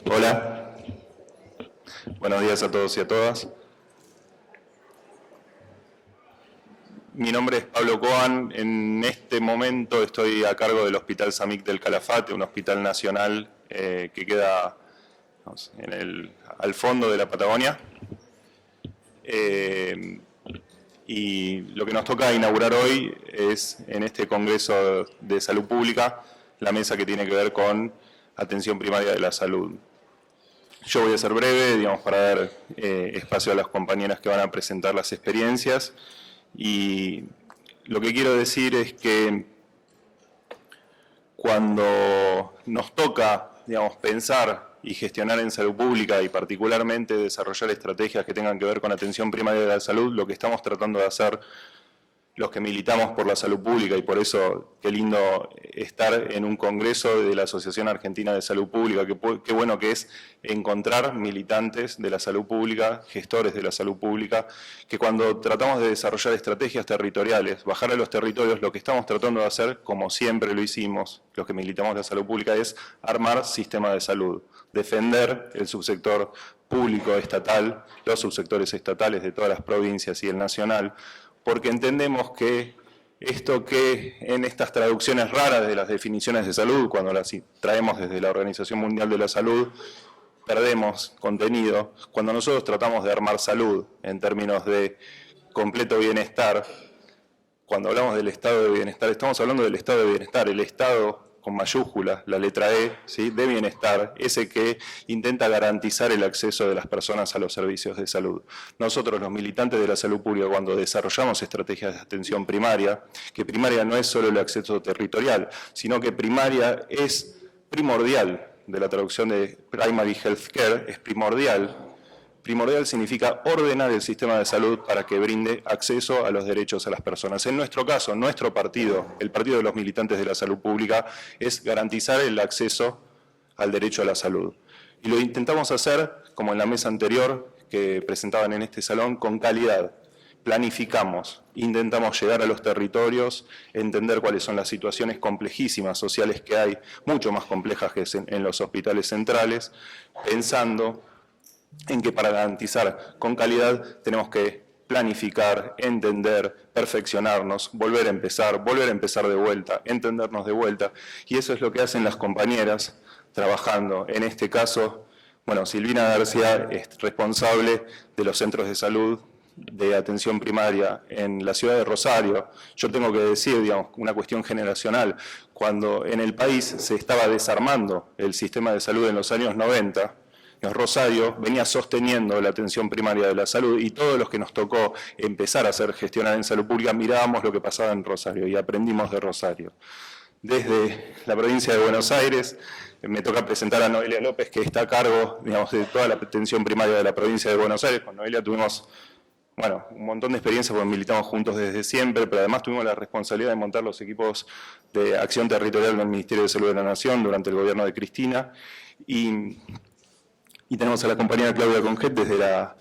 Hola, buenos días a todos y a todas. Mi nombre es Pablo Coan. En este momento estoy a cargo del Hospital Samic del Calafate, un hospital nacional que queda al fondo de la Patagonia. Y lo que nos toca inaugurar hoy es, en este Congreso de Salud Pública, la mesa que tiene que ver con atención primaria de la salud. Yo voy a ser breve, digamos, para dar espacio a las compañeras que van a presentar las experiencias. Y lo que quiero decir es que cuando nos toca, digamos, pensar y gestionar en salud pública y particularmente desarrollar estrategias que tengan que ver con atención primaria de la salud, lo que estamos tratando de hacer los que militamos por la salud pública, y por eso qué lindo estar en un congreso de la Asociación Argentina de Salud Pública, qué bueno que es encontrar militantes de la salud pública, gestores de la salud pública, que cuando tratamos de desarrollar estrategias territoriales, bajar a los territorios, lo que estamos tratando de hacer, como siempre lo hicimos, los que militamos la salud pública, es armar sistema de salud, defender el subsector público estatal, los subsectores estatales de todas las provincias y el nacional, porque entendemos que esto que en estas traducciones raras de las definiciones de salud, cuando las traemos desde la Organización Mundial de la Salud, perdemos contenido. Cuando nosotros tratamos de armar salud en términos de completo bienestar, cuando hablamos del estado de bienestar, estamos hablando del estado de bienestar, el estado con mayúsculas, la letra E, ¿sí?, de bienestar, ese que intenta garantizar el acceso de las personas a los servicios de salud. Nosotros, los militantes de la salud pública, cuando desarrollamos estrategias de atención primaria, que primaria no es solo el acceso territorial, sino que primaria es primordial, de la traducción de Primary Health Care, es primordial. Primordial significa ordenar el sistema de salud para que brinde acceso a los derechos a las personas. En nuestro caso, nuestro partido, el Partido de los Militantes de la Salud Pública, es garantizar el acceso al derecho a la salud. Y lo intentamos hacer, como en la mesa anterior que presentaban en este salón, con calidad. Planificamos, intentamos llegar a los territorios, entender cuáles son las situaciones complejísimas sociales que hay, mucho más complejas que en los hospitales centrales, pensando en que para garantizar con calidad tenemos que planificar, entender, perfeccionarnos, volver a empezar de vuelta, entendernos de vuelta. Y eso es lo que hacen las compañeras trabajando. En este caso, bueno, Silvina García es responsable de los centros de salud de atención primaria en la ciudad de Rosario. Yo tengo que decir, digamos, una cuestión generacional, cuando en el país se estaba desarmando el sistema de salud en los años 90, Rosario venía sosteniendo la atención primaria de la salud y todos los que nos tocó empezar a hacer gestionar en salud pública mirábamos lo que pasaba en Rosario y aprendimos de Rosario. Desde la provincia de Buenos Aires me toca presentar a Noelia López, que está a cargo, digamos, de toda la atención primaria de la provincia de Buenos Aires. Con Noelia tuvimos, bueno, un montón de experiencia porque militamos juntos desde siempre, pero además tuvimos la responsabilidad de montar los equipos de acción territorial del Ministerio de Salud de la Nación durante el gobierno de Cristina. Y tenemos a la compañera Claudia Conget desde la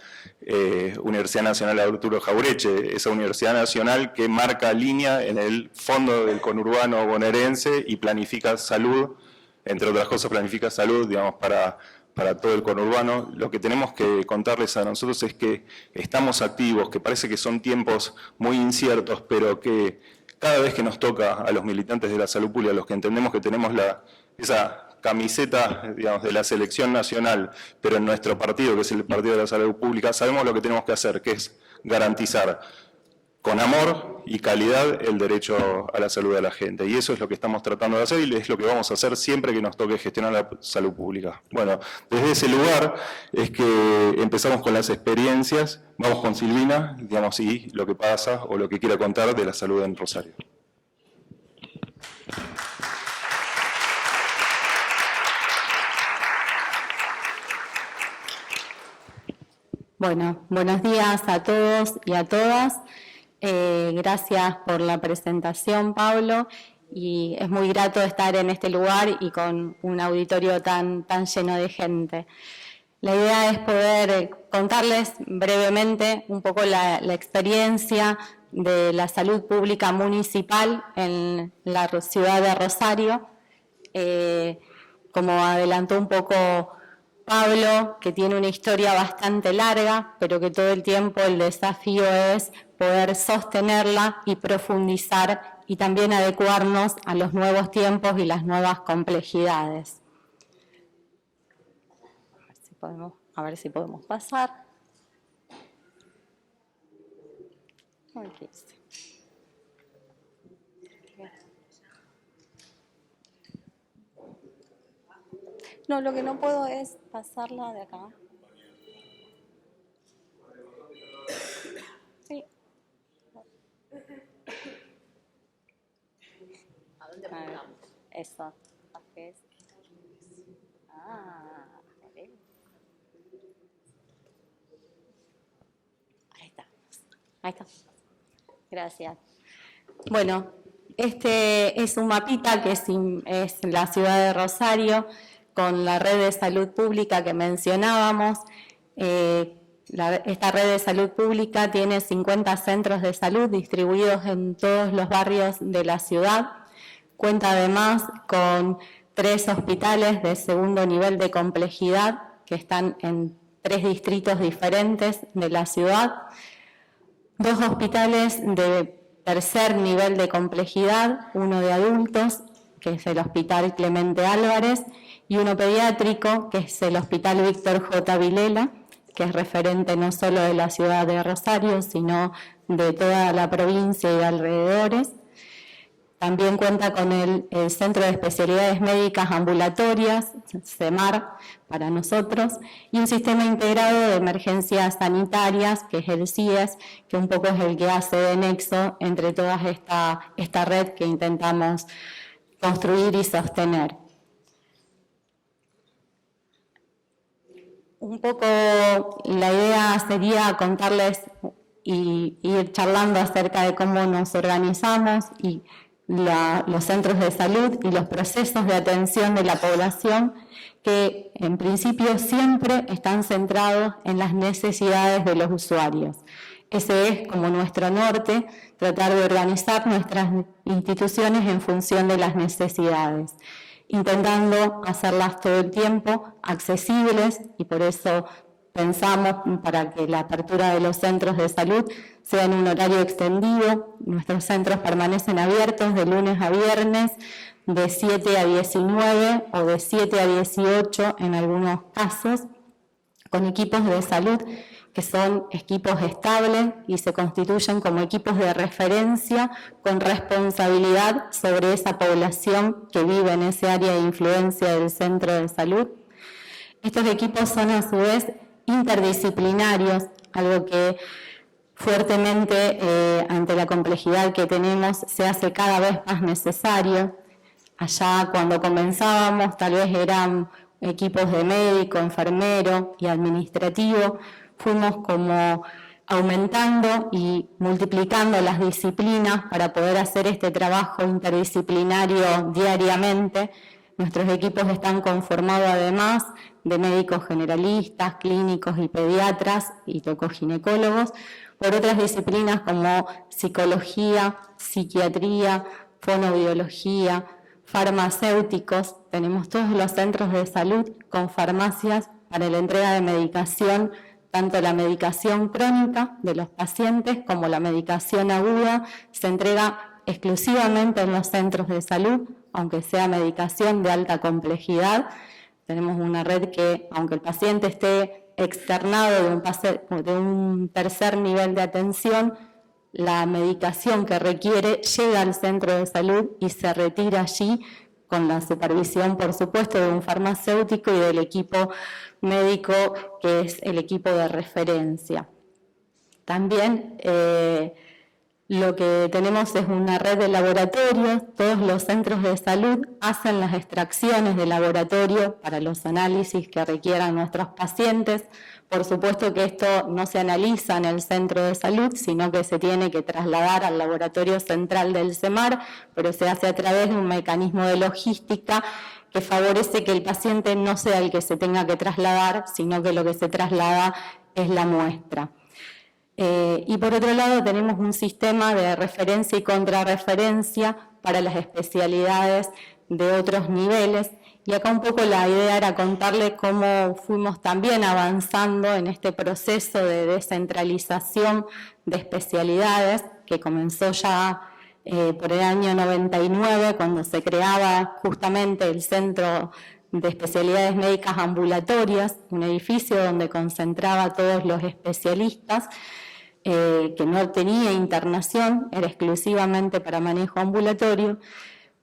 Universidad Nacional Arturo Jaureche, esa universidad nacional que marca línea en el fondo del conurbano bonaerense y planifica salud, entre otras cosas planifica salud, digamos, para todo el conurbano. Lo que tenemos que contarles a nosotros es que estamos activos, que parece que son tiempos muy inciertos, pero que cada vez que nos toca a los militantes de la salud pública, a los que entendemos que tenemos esa camiseta, digamos, de la selección nacional, pero en nuestro partido, que es el Partido de la Salud Pública, sabemos lo que tenemos que hacer, que es garantizar con amor y calidad el derecho a la salud de la gente. Y eso es lo que estamos tratando de hacer y es lo que vamos a hacer siempre que nos toque gestionar la salud pública. Bueno, desde ese lugar es que empezamos con las experiencias. Vamos con Silvina, digamos, y lo que pasa o lo que quiera contar de la salud en Rosario. Bueno, buenos días a todos y a todas. Gracias por la presentación, Pablo, y es muy grato estar en este lugar y con un auditorio tan lleno de gente. La idea es poder contarles brevemente un poco la experiencia de la salud pública municipal en la ciudad de Rosario. Como adelantó un poco Pablo, que tiene una historia bastante larga, pero que todo el tiempo el desafío es poder sostenerla y profundizar y también adecuarnos a los nuevos tiempos y las nuevas complejidades. A ver si podemos pasar. Aquí está. No, lo que no puedo es pasarla de acá. Sí. ¿A dónde apuntamos? Eso. Ah, ahí está. Ahí está. Gracias. Este es un mapita que es la ciudad de Rosario, con la red de salud pública que mencionábamos. Esta red de salud pública tiene 50 centros de salud distribuidos en todos los barrios de la ciudad. Cuenta además con 3 hospitales de segundo nivel de complejidad que están en 3 distritos diferentes de la ciudad, 2 hospitales de tercer nivel de complejidad, uno de adultos, que es el Hospital Clemente Álvarez, y uno pediátrico, que es el Hospital Víctor J. Vilela, que es referente no solo de la ciudad de Rosario, sino de toda la provincia y de alrededores. También cuenta con el Centro de Especialidades Médicas Ambulatorias, CEMAR, para nosotros, y un sistema integrado de emergencias sanitarias, que es el CIES, que un poco es el que hace de nexo entre toda esta red que intentamos construir y sostener. Un poco la idea sería contarles y ir charlando acerca de cómo nos organizamos y los centros de salud y los procesos de atención de la población, que en principio siempre están centrados en las necesidades de los usuarios. Ese es como nuestro norte, tratar de organizar nuestras instituciones en función de las necesidades, intentando hacerlas todo el tiempo accesibles, y por eso pensamos para que la apertura de los centros de salud sea en un horario extendido. Nuestros centros permanecen abiertos de lunes a viernes, de 7 a 19 o de 7 a 18 en algunos casos, con equipos de salud que son equipos estables y se constituyen como equipos de referencia con responsabilidad sobre esa población que vive en ese área de influencia del centro de salud. Estos equipos son a su vez interdisciplinarios, algo que fuertemente ante la complejidad que tenemos se hace cada vez más necesario. Allá cuando comenzábamos tal vez eran equipos de médico, enfermero y administrativo. Fuimos como aumentando y multiplicando las disciplinas para poder hacer este trabajo interdisciplinario diariamente. Nuestros equipos están conformados además de médicos generalistas, clínicos y pediatras y tocoginecólogos, por otras disciplinas como psicología, psiquiatría, fonoaudiología, farmacéuticos. Tenemos todos los centros de salud con farmacias para la entrega de medicación, tanto la medicación crónica de los pacientes como la medicación aguda se entrega exclusivamente en los centros de salud, aunque sea medicación de alta complejidad. Tenemos una red que, aunque el paciente esté externado de un tercer nivel de atención, la medicación que requiere llega al centro de salud y se retira allí con la supervisión, por supuesto, de un farmacéutico y del equipo médico, que es el equipo de referencia. También lo que tenemos es una red de laboratorios. Todos los centros de salud hacen las extracciones de laboratorio para los análisis que requieran nuestros pacientes. Por supuesto que esto no se analiza en el centro de salud, sino que se tiene que trasladar al laboratorio central del CEMAR, pero se hace a través de un mecanismo de logística que favorece que el paciente no sea el que se tenga que trasladar, sino que lo que se traslada es la muestra. Y por otro lado tenemos un sistema de referencia y contrarreferencia para las especialidades de otros niveles, Y acá un poco la idea era contarles cómo fuimos también avanzando en este proceso de descentralización de especialidades que comenzó ya por el año 99, cuando se creaba justamente el Centro de Especialidades Médicas Ambulatorias, un edificio donde concentraba a todos los especialistas, que no tenía internación, era exclusivamente para manejo ambulatorio,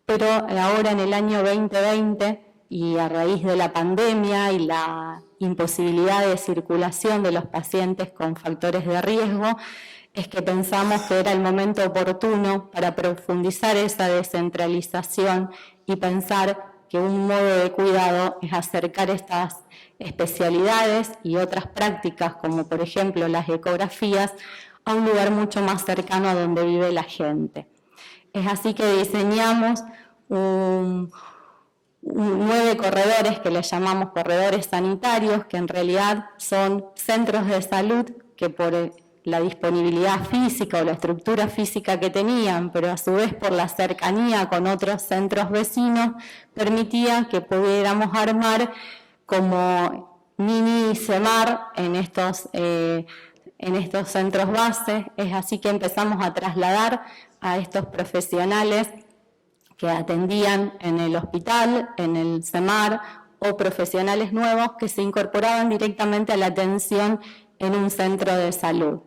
pero ahora en el año 2020, y a raíz de la pandemia y la imposibilidad de circulación de los pacientes con factores de riesgo, es que pensamos que era el momento oportuno para profundizar esa descentralización y pensar que un modo de cuidado es acercar estas especialidades y otras prácticas, como por ejemplo las ecografías, a un lugar mucho más cercano a donde vive la gente. Es así que diseñamos 9 corredores que les llamamos corredores sanitarios, que en realidad son centros de salud que por la disponibilidad física o la estructura física que tenían, pero a su vez por la cercanía con otros centros vecinos, permitía que pudiéramos armar como mini CEMAR en estos centros base. Es así que empezamos a trasladar a estos profesionales que atendían en el hospital, en el CEMAR, o profesionales nuevos que se incorporaban directamente a la atención en un centro de salud.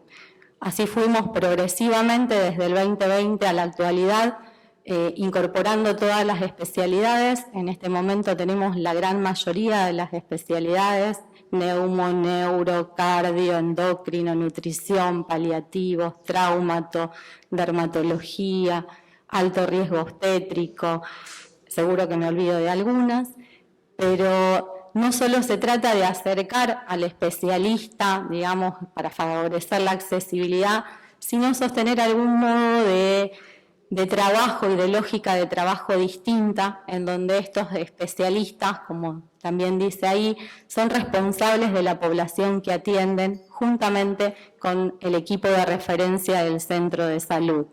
Así fuimos progresivamente desde el 2020 a la actualidad, incorporando todas las especialidades. En este momento tenemos la gran mayoría de las especialidades: neumo, neuro, cardio, endocrino, nutrición, paliativos, traumato, dermatología, alto riesgo obstétrico. Seguro que me olvido de algunas, pero no solo se trata de acercar al especialista, digamos, para favorecer la accesibilidad, sino sostener algún modo de trabajo y de lógica de trabajo distinta, en donde estos especialistas, como también dice ahí, son responsables de la población que atienden, juntamente con el equipo de referencia del centro de salud.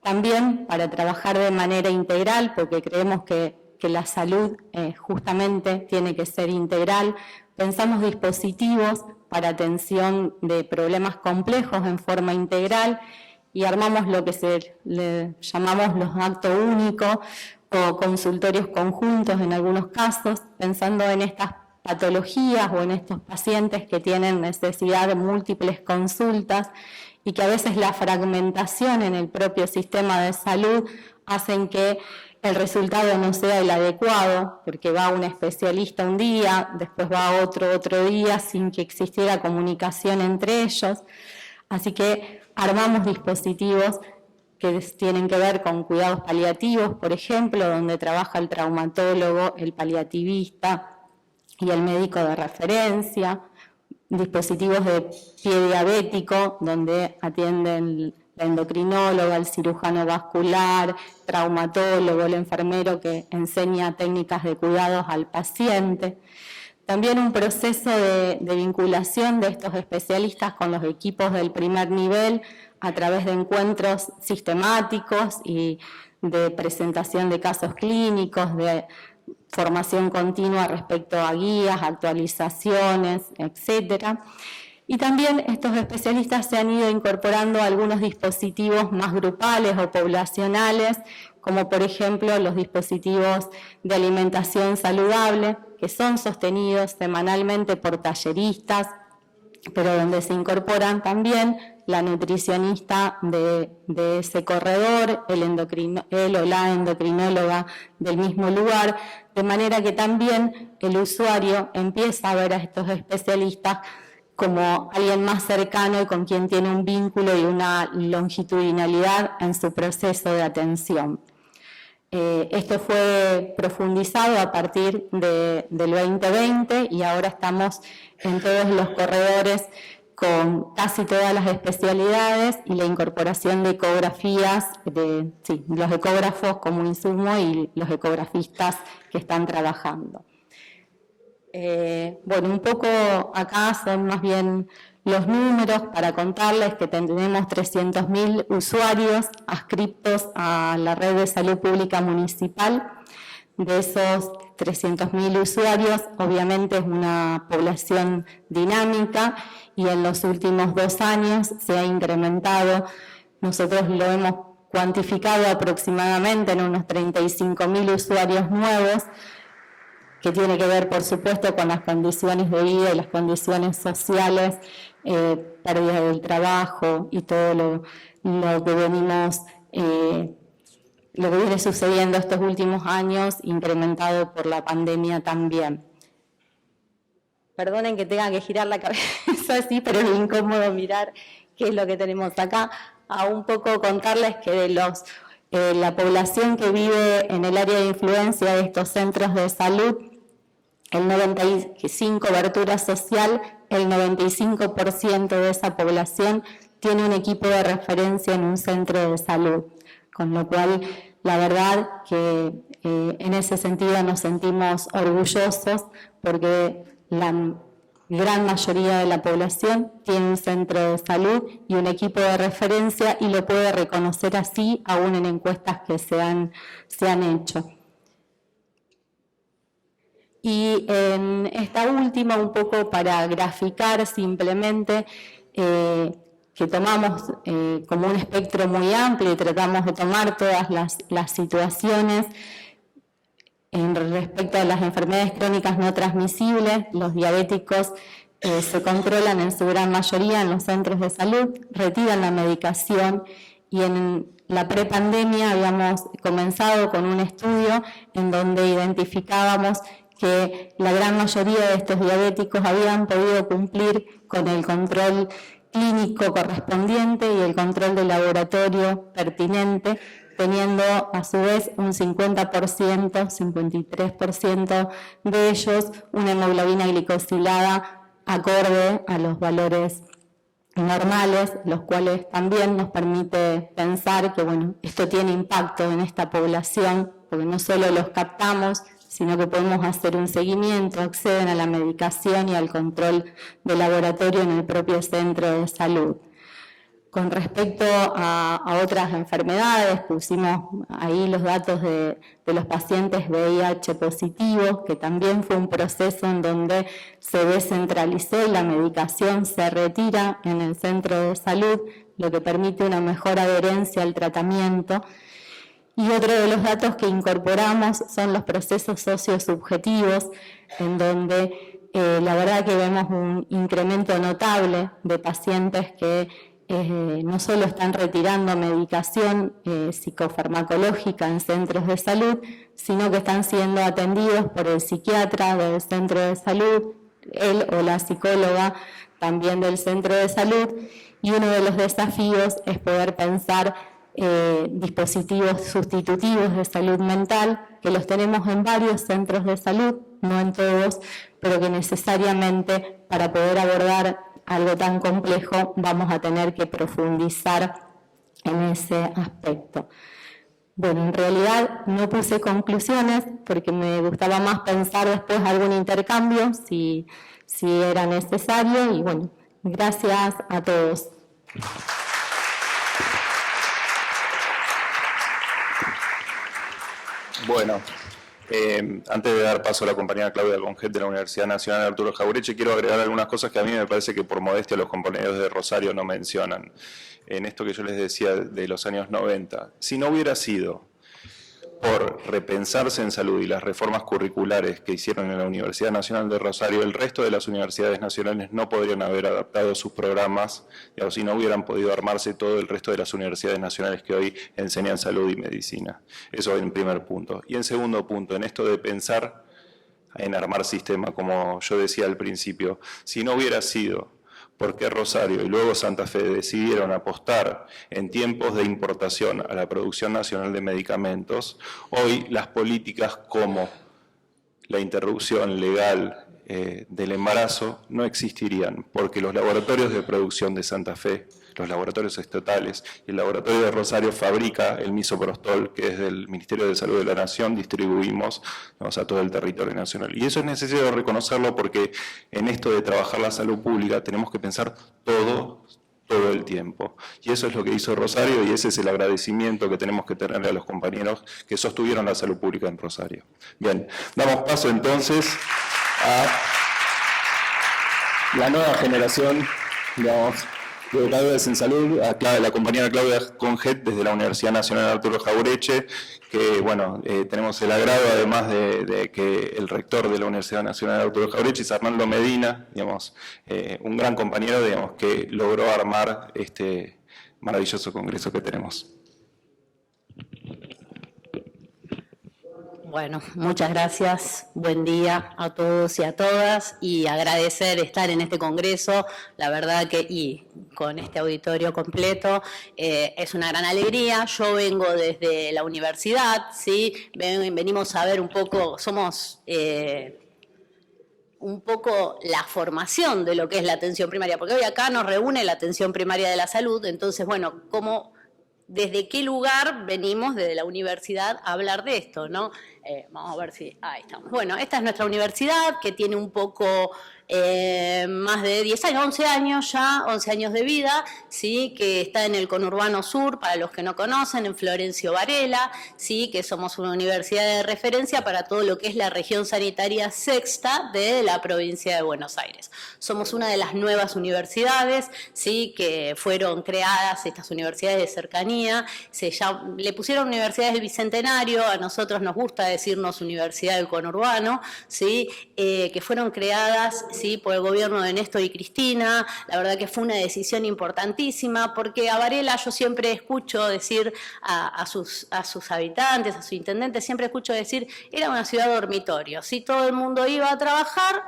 También para trabajar de manera integral, porque creemos que la salud justamente tiene que ser integral, pensamos dispositivos para atención de problemas complejos en forma integral y armamos lo que le llamamos los actos únicos o consultorios conjuntos en algunos casos, pensando en estas patologías o en estos pacientes que tienen necesidad de múltiples consultas y que a veces la fragmentación en el propio sistema de salud hacen que el resultado no sea el adecuado, porque va un especialista un día, después va otro día, sin que existiera comunicación entre ellos. Así que armamos dispositivos que tienen que ver con cuidados paliativos, por ejemplo, donde trabaja el traumatólogo, el paliativista y el médico de referencia, dispositivos de pie diabético, donde atienden la endocrinóloga, el cirujano vascular, traumatólogo, el enfermero que enseña técnicas de cuidados al paciente. También un proceso de vinculación de estos especialistas con los equipos del primer nivel a través de encuentros sistemáticos y de presentación de casos clínicos, de formación continua respecto a guías, actualizaciones, etcétera. Y también estos especialistas se han ido incorporando a algunos dispositivos más grupales o poblacionales, como por ejemplo los dispositivos de alimentación saludable, que son sostenidos semanalmente por talleristas, pero donde se incorporan también la nutricionista de ese corredor, el o la endocrinóloga del mismo lugar, de manera que también el usuario empieza a ver a estos especialistas como alguien más cercano y con quien tiene un vínculo y una longitudinalidad en su proceso de atención. Esto fue profundizado a partir del 2020 y ahora estamos en todos los corredores con casi todas las especialidades y la incorporación de ecografías, los ecógrafos como insumo y los ecografistas que están trabajando. Bueno, un poco acá son más bien los números para contarles que tenemos 300.000 usuarios adscriptos a la red de salud pública municipal. De esos 300.000 usuarios, obviamente es una población dinámica y en los últimos 2 años se ha incrementado. Nosotros lo hemos cuantificado aproximadamente en unos 35.000 usuarios nuevos, que tiene que ver, por supuesto, con las condiciones de vida y las condiciones sociales, pérdida del trabajo y todo lo que viene sucediendo estos últimos años, incrementado por la pandemia también. Perdonen que tenga que girar la cabeza así, pero es incómodo mirar qué es lo que tenemos acá. A un poco contarles que de la población que vive en el área de influencia de estos centros de salud, el 95% cobertura social, el 95% de esa población tiene un equipo de referencia en un centro de salud, con lo cual la verdad que en ese sentido nos sentimos orgullosos porque la gran mayoría de la población tiene un centro de salud y un equipo de referencia y lo puede reconocer así aún en encuestas que se han hecho. Y en esta última, un poco para graficar simplemente, que tomamos como un espectro muy amplio y tratamos de tomar todas las situaciones respecto a las enfermedades crónicas no transmisibles. Los diabéticos se controlan en su gran mayoría en los centros de salud, retiran la medicación y en la prepandemia habíamos comenzado con un estudio en donde identificábamos que la gran mayoría de estos diabéticos habían podido cumplir con el control clínico correspondiente y el control de laboratorio pertinente, teniendo a su vez un 50%, 53% de ellos una hemoglobina glicosilada acorde a los valores normales, los cuales también nos permite pensar que bueno, esto tiene impacto en esta población, porque no solo los captamos, sino que podemos hacer un seguimiento, acceden a la medicación y al control de laboratorio en el propio centro de salud. Con respecto a otras enfermedades, pusimos ahí los datos de los pacientes VIH positivos, que también fue un proceso en donde se descentralizó y la medicación se retira en el centro de salud, lo que permite una mejor adherencia al tratamiento. Y otro de los datos que incorporamos son los procesos sociosubjetivos, en donde la verdad que vemos un incremento notable de pacientes que no solo están retirando medicación psicofarmacológica en centros de salud, sino que están siendo atendidos por el psiquiatra del centro de salud, él o la psicóloga también del centro de salud, y uno de los desafíos es poder pensar dispositivos sustitutivos de salud mental, que los tenemos en varios centros de salud, no en todos, pero que necesariamente para poder abordar algo tan complejo vamos a tener que profundizar en ese aspecto. Bueno, en realidad no puse conclusiones porque me gustaba más pensar después algún intercambio si era necesario y bueno, gracias a todos. Bueno, antes de dar paso a la compañera Claudia Conjet de la Universidad Nacional Arturo Jauretche, quiero agregar algunas cosas que a mí me parece que por modestia los compañeros de Rosario no mencionan. En esto que yo les decía de los años 90, si no hubiera sido por repensarse en salud y las reformas curriculares que hicieron en la Universidad Nacional de Rosario, el resto de las universidades nacionales no podrían haber adaptado sus programas, digamos, y no hubieran podido armarse todo el resto de las universidades nacionales que hoy enseñan salud y medicina. Eso en primer punto. Y en segundo punto, en esto de pensar en armar sistema, como yo decía al principio, si no hubiera sido porque Rosario y luego Santa Fe decidieron apostar en tiempos de importación a la producción nacional de medicamentos, hoy las políticas como la interrupción legal del embarazo no existirían, porque los laboratorios de producción de Santa Fe, los laboratorios estatales y el laboratorio de Rosario fabrica el misoprostol, que es del Ministerio de Salud de la Nación, distribuimos a todo el territorio nacional. Y eso es necesario reconocerlo porque en esto de trabajar la salud pública tenemos que pensar todo el tiempo. Y eso es lo que hizo Rosario y ese es el agradecimiento que tenemos que tenerle a los compañeros que sostuvieron la salud pública en Rosario. Bien, damos paso entonces a la nueva generación, digamos, de educadores en salud, a la compañera Claudia Conget desde la Universidad Nacional Arturo Jauretche, que bueno, tenemos el agrado además de que el rector de la Universidad Nacional Arturo Jauretche es Arnaldo Medina, digamos, un gran compañero, digamos, que logró armar este maravilloso congreso que tenemos. Bueno, muchas gracias, buen día a todos y a todas y agradecer estar en este congreso, la verdad que y con este auditorio completo es una gran alegría. Yo vengo desde la universidad, ¿sí? Venimos a ver un poco, somos un poco la formación de lo que es la atención primaria, porque hoy acá nos reúne la atención primaria de la salud, entonces, bueno, ¿desde qué lugar venimos desde la universidad a hablar de esto, no? Vamos a ver si... Ahí estamos. Bueno, esta es nuestra universidad que tiene un poco más de 10 años, 11 años ya, 11 años de vida, ¿sí? Que está en el conurbano sur, para los que no conocen, en Florencio Varela, ¿sí? Que somos una universidad de referencia para todo lo que es la región sanitaria sexta de la provincia de Buenos Aires. Somos una de las nuevas universidades, ¿sí? Que fueron creadas, estas universidades de cercanía, le pusieron Universidades del Bicentenario, a nosotros nos gusta decirnos Universidad del Conurbano, ¿sí? Que fueron creadas, ¿sí? Por el gobierno de Néstor y Cristina. La verdad que fue una decisión importantísima, porque a Varela yo siempre escucho decir a sus habitantes, a sus intendentes, siempre escucho decir, era una ciudad dormitorio, ¿sí? Todo el mundo iba a trabajar,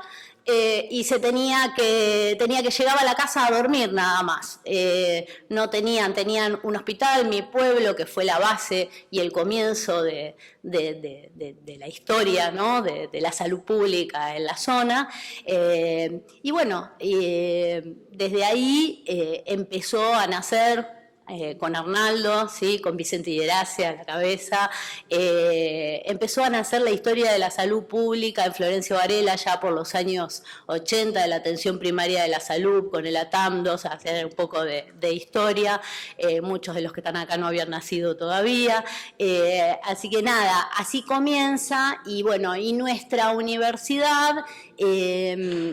y tenía que llegar a la casa a dormir nada más. No tenían un hospital, mi pueblo, que fue la base y el comienzo de la historia, ¿no? de la salud pública en la zona. Y bueno, desde ahí empezó a nacer, con Arnaldo, ¿sí? Con Vicente Ieracia a la cabeza, empezó a nacer la historia de la salud pública en Florencio Varela ya por los años 80, de la atención primaria de la salud, con el ATAM-2, a hacer un poco de historia. Muchos de los que están acá no habían nacido todavía. Así que nada, así comienza, y bueno, y nuestra universidad,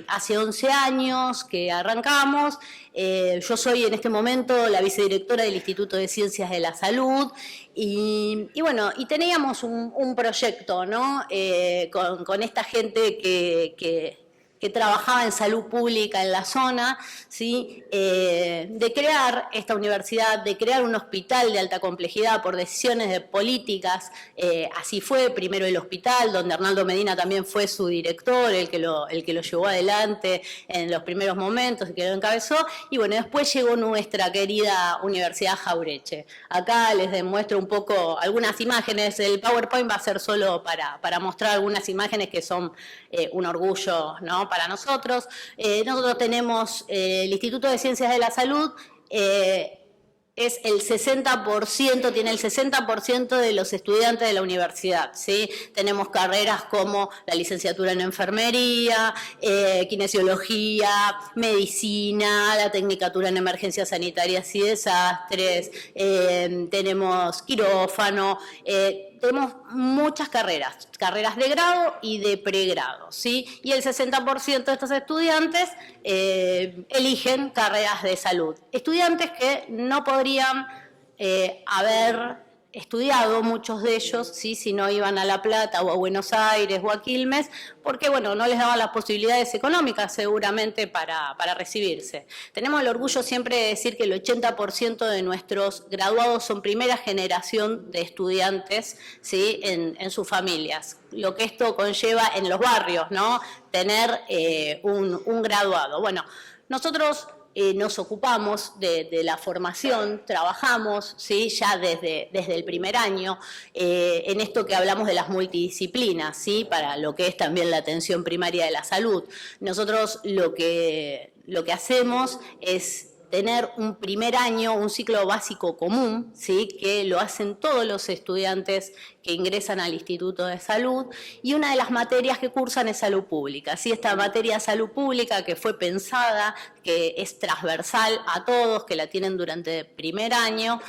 hace 11 años que arrancamos. Yo soy en este momento la vicedirectora del Instituto de Ciencias de la Salud y bueno, y teníamos un proyecto, ¿no? Con esta gente que trabajaba en salud pública en la zona, ¿sí? De crear esta universidad, de crear un hospital de alta complejidad por decisiones de políticas. Así fue, primero el hospital, donde Arnaldo Medina también fue su director, el que lo llevó adelante en los primeros momentos y que lo encabezó, y bueno, después llegó nuestra querida Universidad Jauretche. Acá les demuestro un poco algunas imágenes. El PowerPoint va a ser solo para mostrar algunas imágenes que son un orgullo, ¿no? Para nosotros. Nosotros tenemos el Instituto de Ciencias de la Salud, es el 60%, tiene el 60% de los estudiantes de la universidad, ¿sí? Tenemos carreras como la licenciatura en enfermería, kinesiología, medicina, la tecnicatura en emergencias sanitarias y desastres, tenemos quirófano, tenemos muchas carreras de grado y de pregrado, ¿sí? Y el 60% de estos estudiantes eligen carreras de salud. Estudiantes que no podrían haber estudiado, muchos de ellos, ¿sí? Si no iban a La Plata o a Buenos Aires o a Quilmes, porque bueno, no les daban las posibilidades económicas seguramente para recibirse. Tenemos el orgullo siempre de decir que el 80% de nuestros graduados son primera generación de estudiantes, ¿sí? en sus familias. Lo que esto conlleva en los barrios, ¿no? Tener un graduado. Bueno, nosotros nos ocupamos de la formación, trabajamos, ¿sí? Ya desde el primer año en esto que hablamos de las multidisciplinas, ¿sí? Para lo que es también la atención primaria de la salud. Nosotros lo que hacemos es tener un primer año, un ciclo básico común, ¿sí? Que lo hacen todos los estudiantes que ingresan al Instituto de Salud, y una de las materias que cursan es salud pública. ¿Sí? Esta materia de salud pública que fue pensada, que es transversal a todos, que la tienen durante el primer año,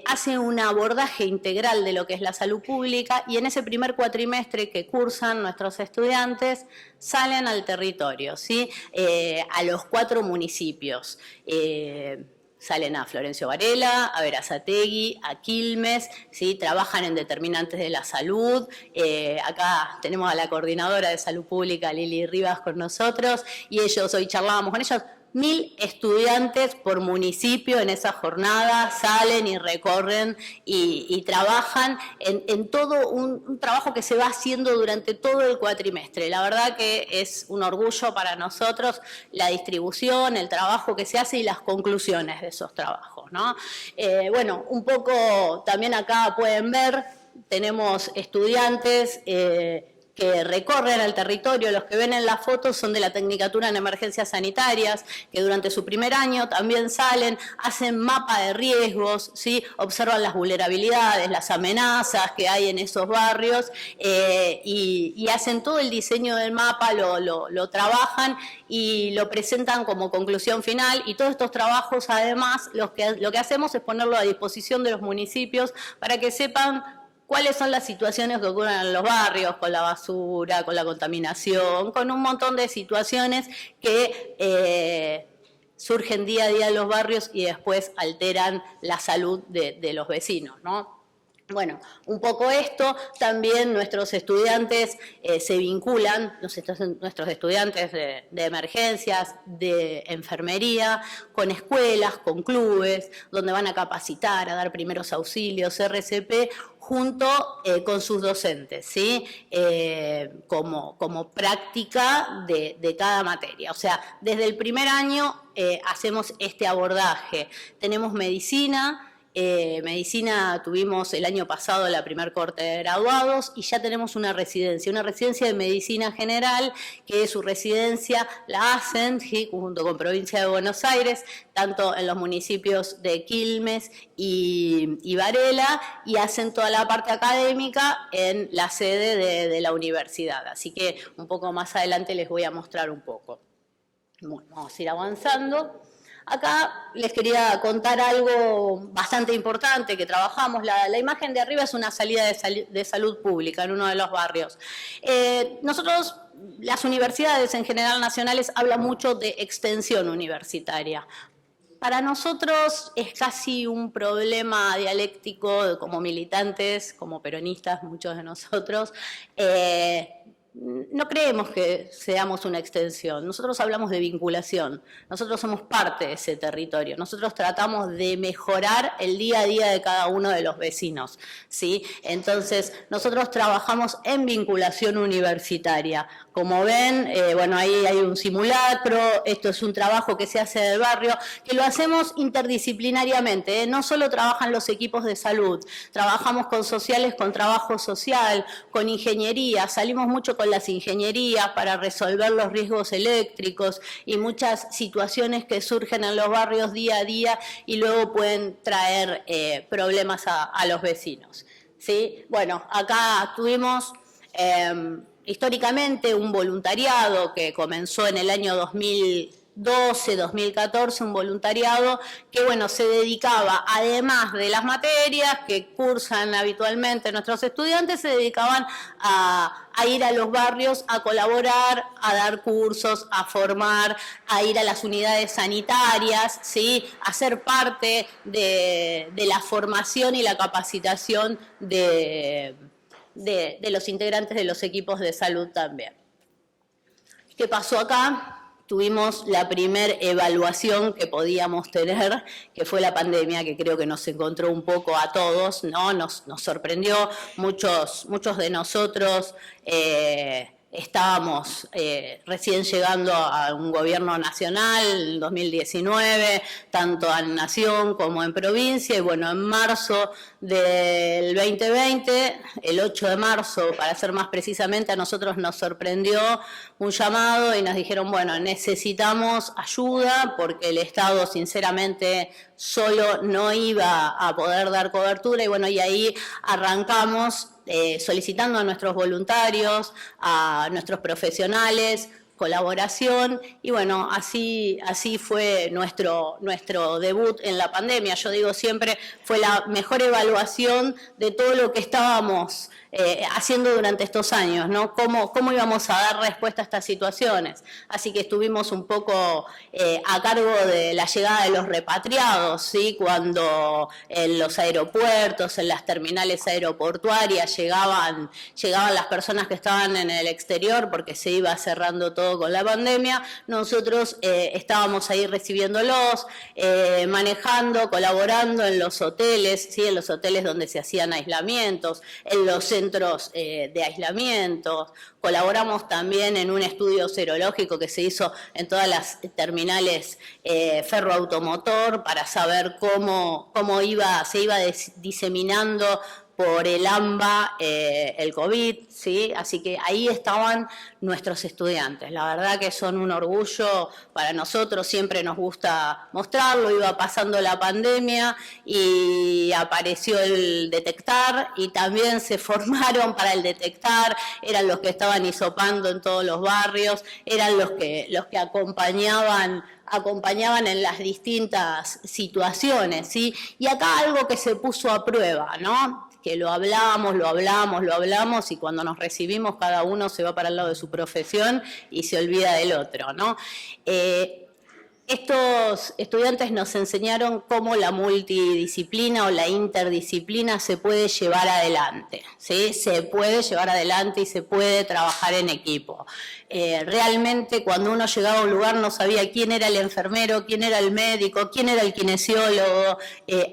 hace un abordaje integral de lo que es la salud pública, y en ese primer cuatrimestre que cursan nuestros estudiantes salen al territorio, ¿sí? A los 4 municipios. Salen a Florencio Varela, a Berazategui, a Quilmes, ¿sí? Trabajan en determinantes de la salud. Acá tenemos a la coordinadora de salud pública, Lili Rivas, con nosotros, y ellos, hoy charlábamos con ellos, 1000 estudiantes por municipio en esa jornada salen y recorren y trabajan en todo un trabajo que se va haciendo durante todo el cuatrimestre. La verdad que es un orgullo para nosotros la distribución, el trabajo que se hace y las conclusiones de esos trabajos, ¿no? Bueno, un poco también acá pueden ver, tenemos estudiantes que recorren el territorio. Los que ven en las fotos son de la Tecnicatura en Emergencias Sanitarias, que durante su primer año también salen, hacen mapa de riesgos, ¿sí? Observan las vulnerabilidades, las amenazas que hay en esos barrios, y hacen todo el diseño del mapa, lo trabajan y lo presentan como conclusión final, y todos estos trabajos además lo que hacemos es ponerlo a disposición de los municipios para que sepan cuáles son las situaciones que ocurren en los barrios, con la basura, con la contaminación, con un montón de situaciones que surgen día a día en los barrios y después alteran la salud de los vecinos, ¿no? Bueno, un poco esto, también nuestros estudiantes se vinculan, nuestros estudiantes de emergencias, de enfermería, con escuelas, con clubes, donde van a capacitar, a dar primeros auxilios, RCP, junto con sus docentes, ¿sí? Como práctica de cada materia. O sea, desde el primer año hacemos este abordaje. Tenemos medicina. Medicina tuvimos el año pasado la primer corte de graduados y ya tenemos una residencia de medicina general, que su residencia la hacen, ¿sí? Junto con Provincia de Buenos Aires, tanto en los municipios de Quilmes y Varela, y hacen toda la parte académica en la sede de la universidad. Así que un poco más adelante les voy a mostrar un poco. Bueno, vamos a ir avanzando. Acá les quería contar algo bastante importante que trabajamos. La imagen de arriba es una salida de salud pública en uno de los barrios. Nosotros, las universidades en general nacionales, hablan mucho de extensión universitaria. Para nosotros es casi un problema dialéctico como militantes, como peronistas, muchos de nosotros. No creemos que seamos una extensión, nosotros hablamos de vinculación, nosotros somos parte de ese territorio, nosotros tratamos de mejorar el día a día de cada uno de los vecinos, ¿sí? Entonces, nosotros trabajamos en vinculación universitaria. Como ven, bueno, ahí hay un simulacro, esto es un trabajo que se hace del barrio, que lo hacemos interdisciplinariamente, ¿eh? No solo trabajan los equipos de salud, trabajamos con sociales, con trabajo social, con ingeniería, salimos mucho con las ingenierías para resolver los riesgos eléctricos y muchas situaciones que surgen en los barrios día a día y luego pueden traer problemas a los vecinos, ¿sí? Bueno, acá tuvimos históricamente un voluntariado que comenzó en el año 2012, 2014, un voluntariado que, bueno, se dedicaba, además de las materias que cursan habitualmente nuestros estudiantes, se dedicaban a ir a los barrios, a colaborar, a dar cursos, a formar, a ir a las unidades sanitarias, ¿sí? A ser parte de la formación y la capacitación de los integrantes de los equipos de salud también. ¿Qué pasó acá? Tuvimos la primer evaluación que podíamos tener, que fue la pandemia, que creo que nos encontró un poco a todos, ¿no? Nos sorprendió, muchos de nosotros estábamos recién llegando a un gobierno nacional en 2019, tanto en nación como en provincia, y bueno, en marzo del 2020, el 8 de marzo, para ser más precisamente, a nosotros nos sorprendió un llamado y nos dijeron, bueno, necesitamos ayuda porque el Estado sinceramente solo no iba a poder dar cobertura, y bueno, y ahí arrancamos solicitando a nuestros voluntarios, a nuestros profesionales, colaboración, y bueno, así fue nuestro debut en la pandemia. Yo digo siempre, fue la mejor evaluación de todo lo que estábamos haciendo durante estos años, ¿no? ¿Cómo íbamos a dar respuesta a estas situaciones? Así que estuvimos un poco a cargo de la llegada de los repatriados, ¿sí? Cuando en los aeropuertos, en las terminales aeroportuarias llegaban las personas que estaban en el exterior porque se iba cerrando todo con la pandemia, nosotros estábamos ahí recibiéndolos, manejando, colaborando en los hoteles, ¿sí? En los hoteles donde se hacían aislamientos, en los centros de aislamiento. Colaboramos también en un estudio serológico que se hizo en todas las terminales ferroautomotor para saber cómo se iba diseminando por el AMBA el COVID, ¿sí? Así que ahí estaban nuestros estudiantes. La verdad que son un orgullo para nosotros, siempre nos gusta mostrarlo. Iba pasando la pandemia y apareció el detectar y también se formaron para el detectar, eran los que estaban hisopando en todos los barrios, eran los que acompañaban en las distintas situaciones, ¿sí? Y acá algo que se puso a prueba, ¿no? Que lo hablamos, y cuando nos recibimos cada uno se va para el lado de su profesión y se olvida del otro, ¿no? Estos estudiantes nos enseñaron cómo la multidisciplina o la interdisciplina se puede llevar adelante, ¿sí? Se puede llevar adelante y se puede trabajar en equipo. Realmente cuando uno llegaba a un lugar no sabía quién era el enfermero, quién era el médico, quién era el kinesiólogo,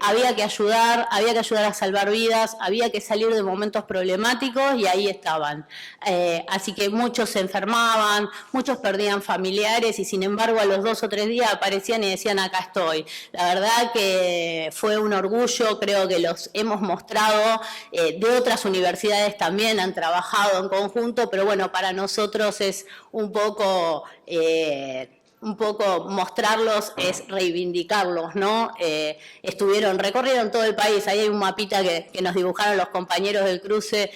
había que ayudar a salvar vidas, había que salir de momentos problemáticos y ahí estaban. Así que muchos se enfermaban, muchos perdían familiares y sin embargo a los 2 o 3 días aparecían y decían acá estoy. La verdad que fue un orgullo, creo que los hemos mostrado, de otras universidades también han trabajado en conjunto, pero bueno, para nosotros es un poco mostrarlos, es reivindicarlos, ¿no? Recorrieron todo el país, ahí hay un mapita que nos dibujaron los compañeros del cruce,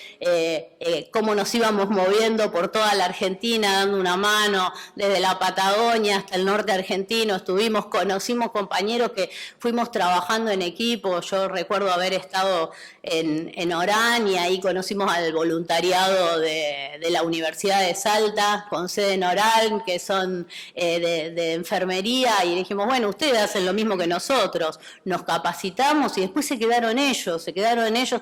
cómo nos íbamos moviendo por toda la Argentina, dando una mano, desde la Patagonia hasta el norte argentino, conocimos compañeros que fuimos trabajando en equipo. Yo recuerdo haber estado en Orán y ahí conocimos al voluntariado de la Universidad de Salta, con sede en Orán, que son de enfermería, y dijimos, bueno, ustedes hacen lo mismo que nosotros, nos capacitamos y después se quedaron ellos,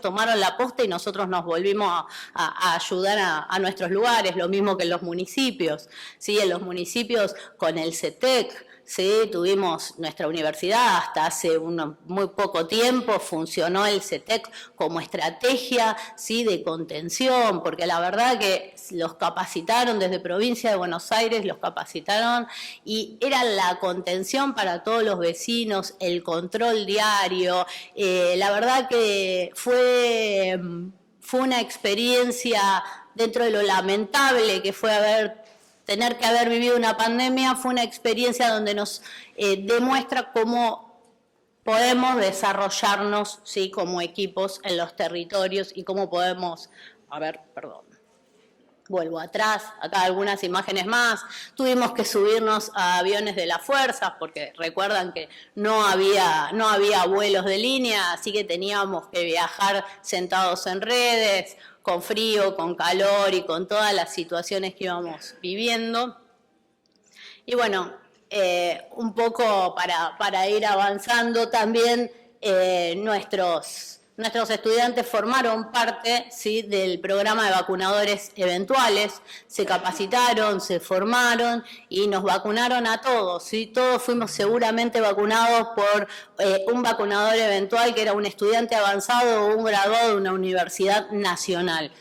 tomaron la posta y nosotros nos volvimos a ayudar a nuestros lugares, lo mismo que en los municipios, ¿sí? En los municipios con el CETEC, sí, tuvimos nuestra universidad, hasta hace muy poco tiempo funcionó el CETEC como estrategia, sí, de contención, porque la verdad que los capacitaron desde provincia de Buenos Aires, los capacitaron y era la contención para todos los vecinos, el control diario. La verdad que fue una experiencia, dentro de lo lamentable que fue tener que haber vivido una pandemia, fue una experiencia donde nos demuestra cómo podemos desarrollarnos, ¿sí? Como equipos en los territorios y cómo podemos, vuelvo atrás, acá algunas imágenes más. Tuvimos que subirnos a aviones de las fuerzas porque recuerdan que no había vuelos de línea, así que teníamos que viajar sentados en redes, con frío, con calor y con todas las situaciones que íbamos viviendo. Y bueno, un poco para ir avanzando también, nuestros estudiantes formaron parte, ¿sí? Del programa de vacunadores eventuales, se capacitaron, se formaron y nos vacunaron a todos, ¿sí? Todos fuimos seguramente vacunados por un vacunador eventual que era un estudiante avanzado o un graduado de una universidad nacional.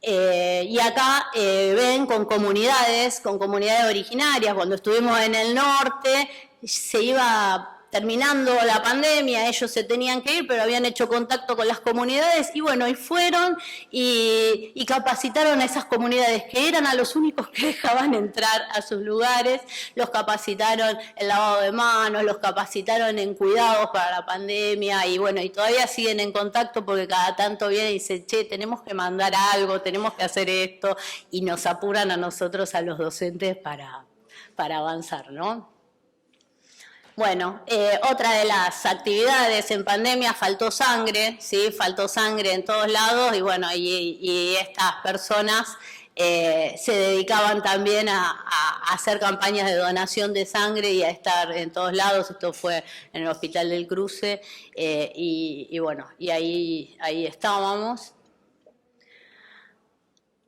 Y acá ven con comunidades originarias. Cuando estuvimos en el norte, se iba terminando la pandemia, ellos se tenían que ir, pero habían hecho contacto con las comunidades y bueno, y fueron y capacitaron a esas comunidades que eran a los únicos que dejaban entrar a sus lugares, los capacitaron en lavado de manos, los capacitaron en cuidados para la pandemia y bueno, y todavía siguen en contacto porque cada tanto vienen y dicen, che, tenemos que mandar algo, tenemos que hacer esto y nos apuran a nosotros, a los docentes, para avanzar, ¿no? Bueno, otra de las actividades en pandemia, faltó sangre, ¿sí? Faltó sangre en todos lados y bueno, y estas personas se dedicaban también a hacer campañas de donación de sangre y a estar en todos lados. Esto fue en el Hospital del Cruce y bueno, y ahí estábamos.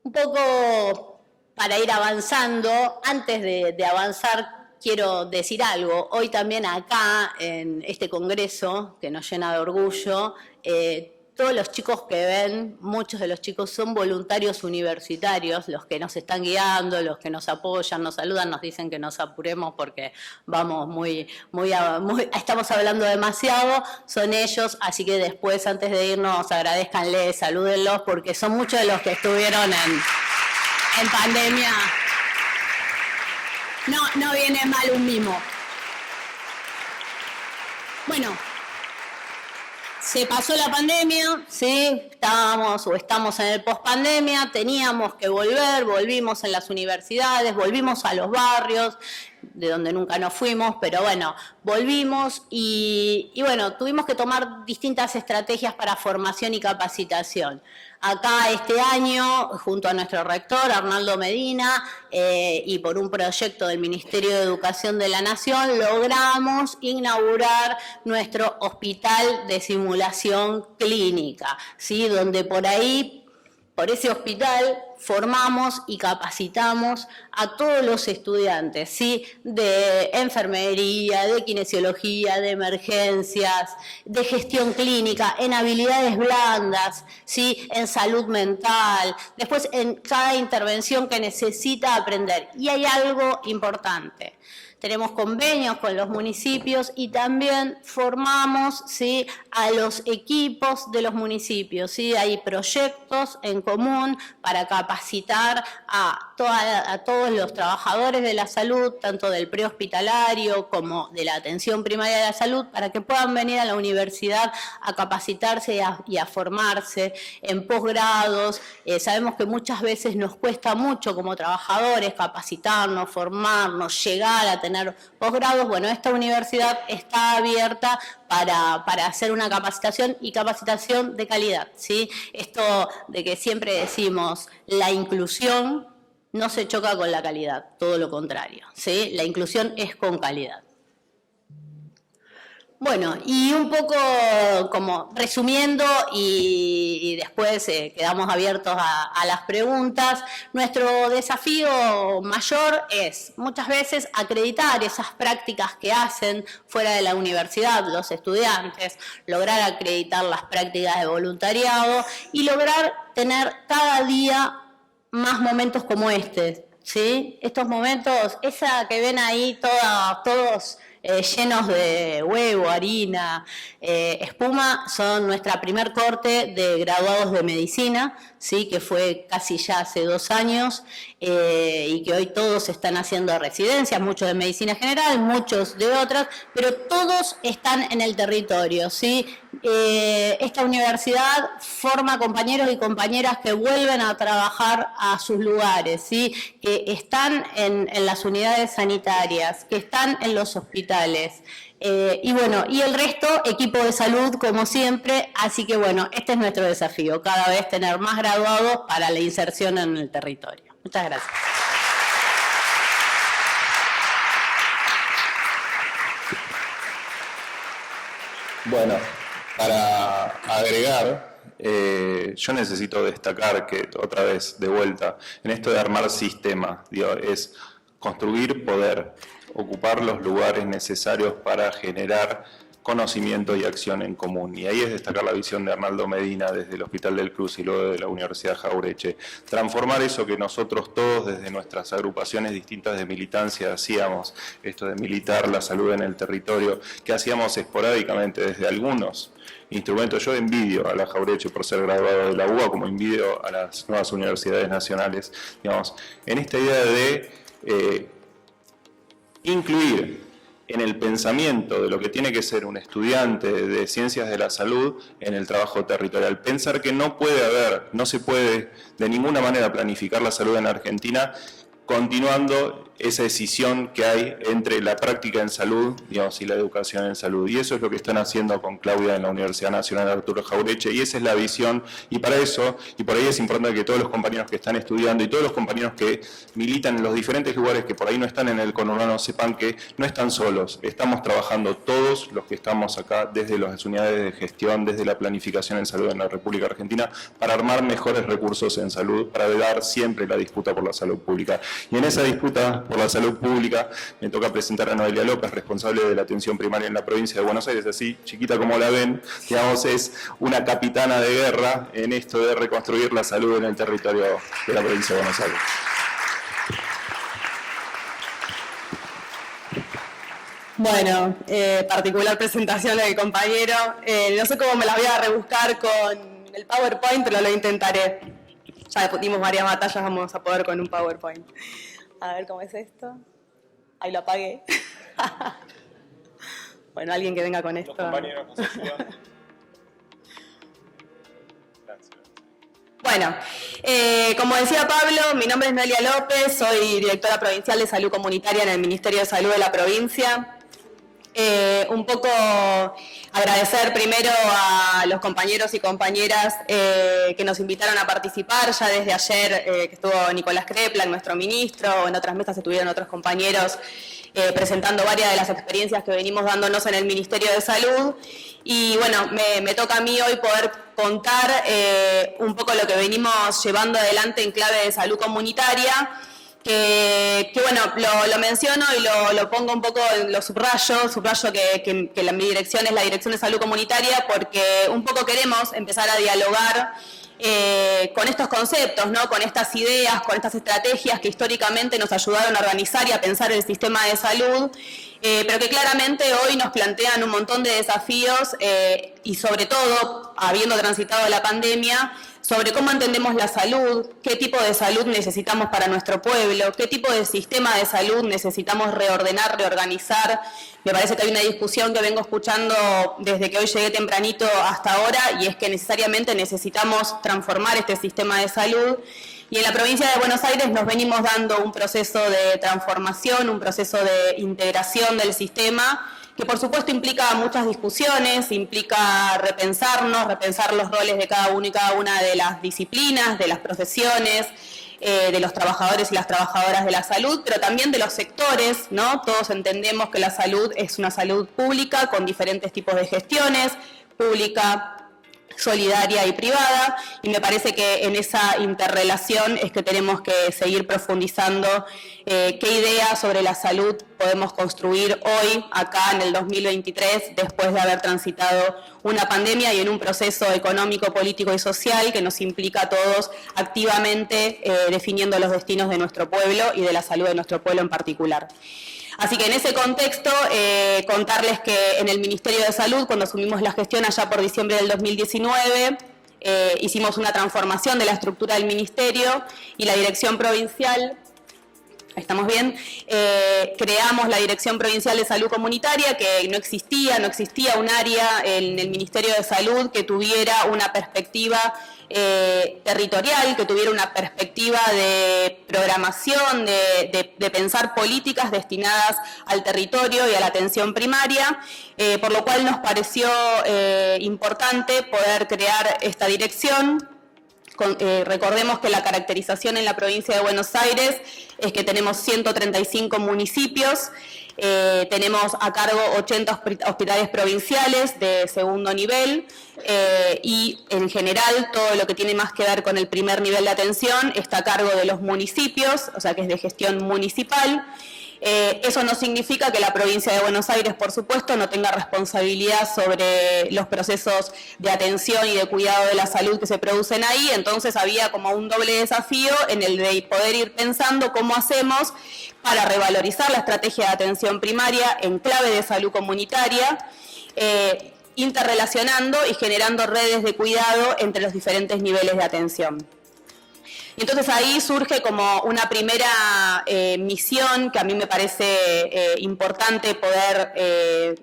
Un poco para ir avanzando, antes de avanzar, quiero decir algo. Hoy también acá, en este congreso, que nos llena de orgullo, todos los chicos que ven, muchos de los chicos son voluntarios universitarios, los que nos están guiando, los que nos apoyan, nos saludan, nos dicen que nos apuremos porque vamos estamos hablando demasiado, son ellos, así que después, antes de irnos, agradézcanles, salúdenlos, porque son muchos de los que estuvieron en pandemia. No viene mal un mimo. Bueno, se pasó la pandemia, ¿sí? Estamos en el pospandemia, teníamos que volvimos en las universidades, volvimos a los barrios, de donde nunca nos fuimos, pero bueno, volvimos y bueno, tuvimos que tomar distintas estrategias para formación y capacitación. Acá este año, junto a nuestro rector, Arnaldo Medina, y por un proyecto del Ministerio de Educación de la Nación, logramos inaugurar nuestro hospital de simulación clínica, ¿sí? Donde por ese hospital formamos y capacitamos a todos los estudiantes, ¿sí? De enfermería, de kinesiología, de emergencias, de gestión clínica, en habilidades blandas, ¿sí? En salud mental, después en cada intervención que necesita aprender. Y hay algo importante. Tenemos convenios con los municipios y también formamos, ¿sí? A los equipos de los municipios, ¿sí? Hay proyectos en común para capacitar a todos los trabajadores de la salud, tanto del prehospitalario como de la atención primaria de la salud, para que puedan venir a la universidad a capacitarse y a formarse en posgrados. Sabemos que muchas veces nos cuesta mucho como trabajadores capacitarnos, formarnos, llegar a tener posgrados. Bueno, esta universidad está abierta para hacer una capacitación y capacitación de calidad, ¿sí? Esto de que siempre decimos, la inclusión no se choca con la calidad, todo lo contrario, ¿sí? La inclusión es con calidad. Bueno, y un poco como resumiendo y después quedamos abiertos a las preguntas, nuestro desafío mayor es muchas veces acreditar esas prácticas que hacen fuera de la universidad los estudiantes, lograr acreditar las prácticas de voluntariado y lograr tener cada día más momentos como este, ¿sí? Estos momentos, esa que ven ahí todos llenos de huevo, harina, espuma, son nuestra primer corte de graduados de medicina, ¿sí? Que fue casi ya hace 2 años y que hoy todos están haciendo residencias, muchos de medicina general, muchos de otras, pero todos están en el territorio, ¿sí? Esta universidad forma compañeros y compañeras que vuelven a trabajar a sus lugares, ¿sí? Que están en las unidades sanitarias, que están en los hospitales. Y bueno, y el resto, equipo de salud como siempre, así que bueno, este es nuestro desafío, cada vez tener más graduados para la inserción en el territorio. Muchas gracias. Bueno, para agregar, yo necesito destacar que, otra vez, de vuelta, en esto de armar sistema, digo, es construir poder, ocupar los lugares necesarios para generar conocimiento y acción en común. Y ahí es destacar la visión de Arnaldo Medina desde el Hospital del Cruz y luego de la Universidad Jauretche. Transformar eso que nosotros todos desde nuestras agrupaciones distintas de militancia hacíamos, esto de militar la salud en el territorio, que hacíamos esporádicamente desde algunos instrumentos. Yo envidio a la Jauretche por ser graduado de la UBA, como envidio a las nuevas universidades nacionales, digamos, en esta idea de incluir en el pensamiento de lo que tiene que ser un estudiante de ciencias de la salud en el trabajo territorial. Pensar que no se puede de ninguna manera planificar la salud en Argentina continuando esa decisión que hay entre la práctica en salud, digamos, y la educación en salud. Y eso es lo que están haciendo con Claudia en la Universidad Nacional Arturo Jauretche, y esa es la visión, y para eso, y por ahí es importante que todos los compañeros que están estudiando y todos los compañeros que militan en los diferentes lugares que por ahí no están en el conurbano sepan que no están solos, estamos trabajando todos los que estamos acá desde las unidades de gestión, desde la planificación en salud en la República Argentina, para armar mejores recursos en salud, para dar siempre la disputa por la salud pública. Y en esa disputa por la salud pública me toca presentar a Noelia López, responsable de la atención primaria en la provincia de Buenos Aires, así chiquita como la ven, digamos, es una capitana de guerra en esto de reconstruir la salud en el territorio de la provincia de Buenos Aires. Bueno, particular presentación del compañero. No sé cómo me la voy a rebuscar con el PowerPoint, pero lo intentaré. Ya dimos varias batallas, vamos a poder con un PowerPoint. A ver cómo es esto. Ahí lo apagué. Bueno, alguien que venga con esto. Los compañeros nos ayudan. Bueno, como decía Pablo, mi nombre es Noelia López, soy directora provincial de Salud Comunitaria en el Ministerio de Salud de la provincia. Un poco agradecer primero a los compañeros y compañeras que nos invitaron a participar ya desde ayer, que estuvo Nicolás Krepla, nuestro ministro, en otras mesas estuvieron otros compañeros presentando varias de las experiencias que venimos dándonos en el Ministerio de Salud. Y bueno, me toca a mí hoy poder contar un poco lo que venimos llevando adelante en clave de salud comunitaria. Que bueno, lo menciono y lo pongo un poco, lo subrayo que mi dirección es la Dirección de Salud Comunitaria, porque un poco queremos empezar a dialogar con estos conceptos, ¿no? Con estas ideas, con estas estrategias que históricamente nos ayudaron a organizar y a pensar el sistema de salud, pero que claramente hoy nos plantean un montón de desafíos y sobre todo, habiendo transitado la pandemia, sobre cómo entendemos la salud, qué tipo de salud necesitamos para nuestro pueblo, qué tipo de sistema de salud necesitamos reordenar, reorganizar. Me parece que hay una discusión que vengo escuchando desde que hoy llegué tempranito hasta ahora, y es que necesariamente necesitamos transformar este sistema de salud. Y en la provincia de Buenos Aires nos venimos dando un proceso de transformación, un proceso de integración del sistema, que por supuesto implica muchas discusiones, implica repensar los roles de cada uno y cada una de las disciplinas, de las profesiones, de los trabajadores y las trabajadoras de la salud, pero también de los sectores, ¿no? Todos entendemos que la salud es una salud pública con diferentes tipos de gestiones, pública, solidaria y privada, y me parece que en esa interrelación es que tenemos que seguir profundizando qué ideas sobre la salud podemos construir hoy, acá en el 2023, después de haber transitado una pandemia y en un proceso económico, político y social que nos implica a todos activamente definiendo los destinos de nuestro pueblo y de la salud de nuestro pueblo en particular. Así que en ese contexto, contarles que en el Ministerio de Salud, cuando asumimos la gestión allá por diciembre del 2019, hicimos una transformación de la estructura del Ministerio y la Dirección Provincial, ¿estamos bien? Creamos la Dirección Provincial de Salud Comunitaria, que no existía un área en el Ministerio de Salud que tuviera una perspectiva territorial, que tuviera una perspectiva de programación, de pensar políticas destinadas al territorio y a la atención primaria, por lo cual nos pareció importante poder crear esta dirección. Recordemos que la caracterización en la provincia de Buenos Aires es que tenemos 135 municipios, tenemos a cargo 80 hospitales provinciales de segundo nivel y en general todo lo que tiene más que ver con el primer nivel de atención está a cargo de los municipios, o sea que es de gestión municipal. Eso no significa que la provincia de Buenos Aires, por supuesto, no tenga responsabilidad sobre los procesos de atención y de cuidado de la salud que se producen ahí, entonces había como un doble desafío en el de poder ir pensando cómo hacemos para revalorizar la estrategia de atención primaria en clave de salud comunitaria, interrelacionando y generando redes de cuidado entre los diferentes niveles de atención. Y entonces ahí surge como una primera misión que a mí me parece importante poder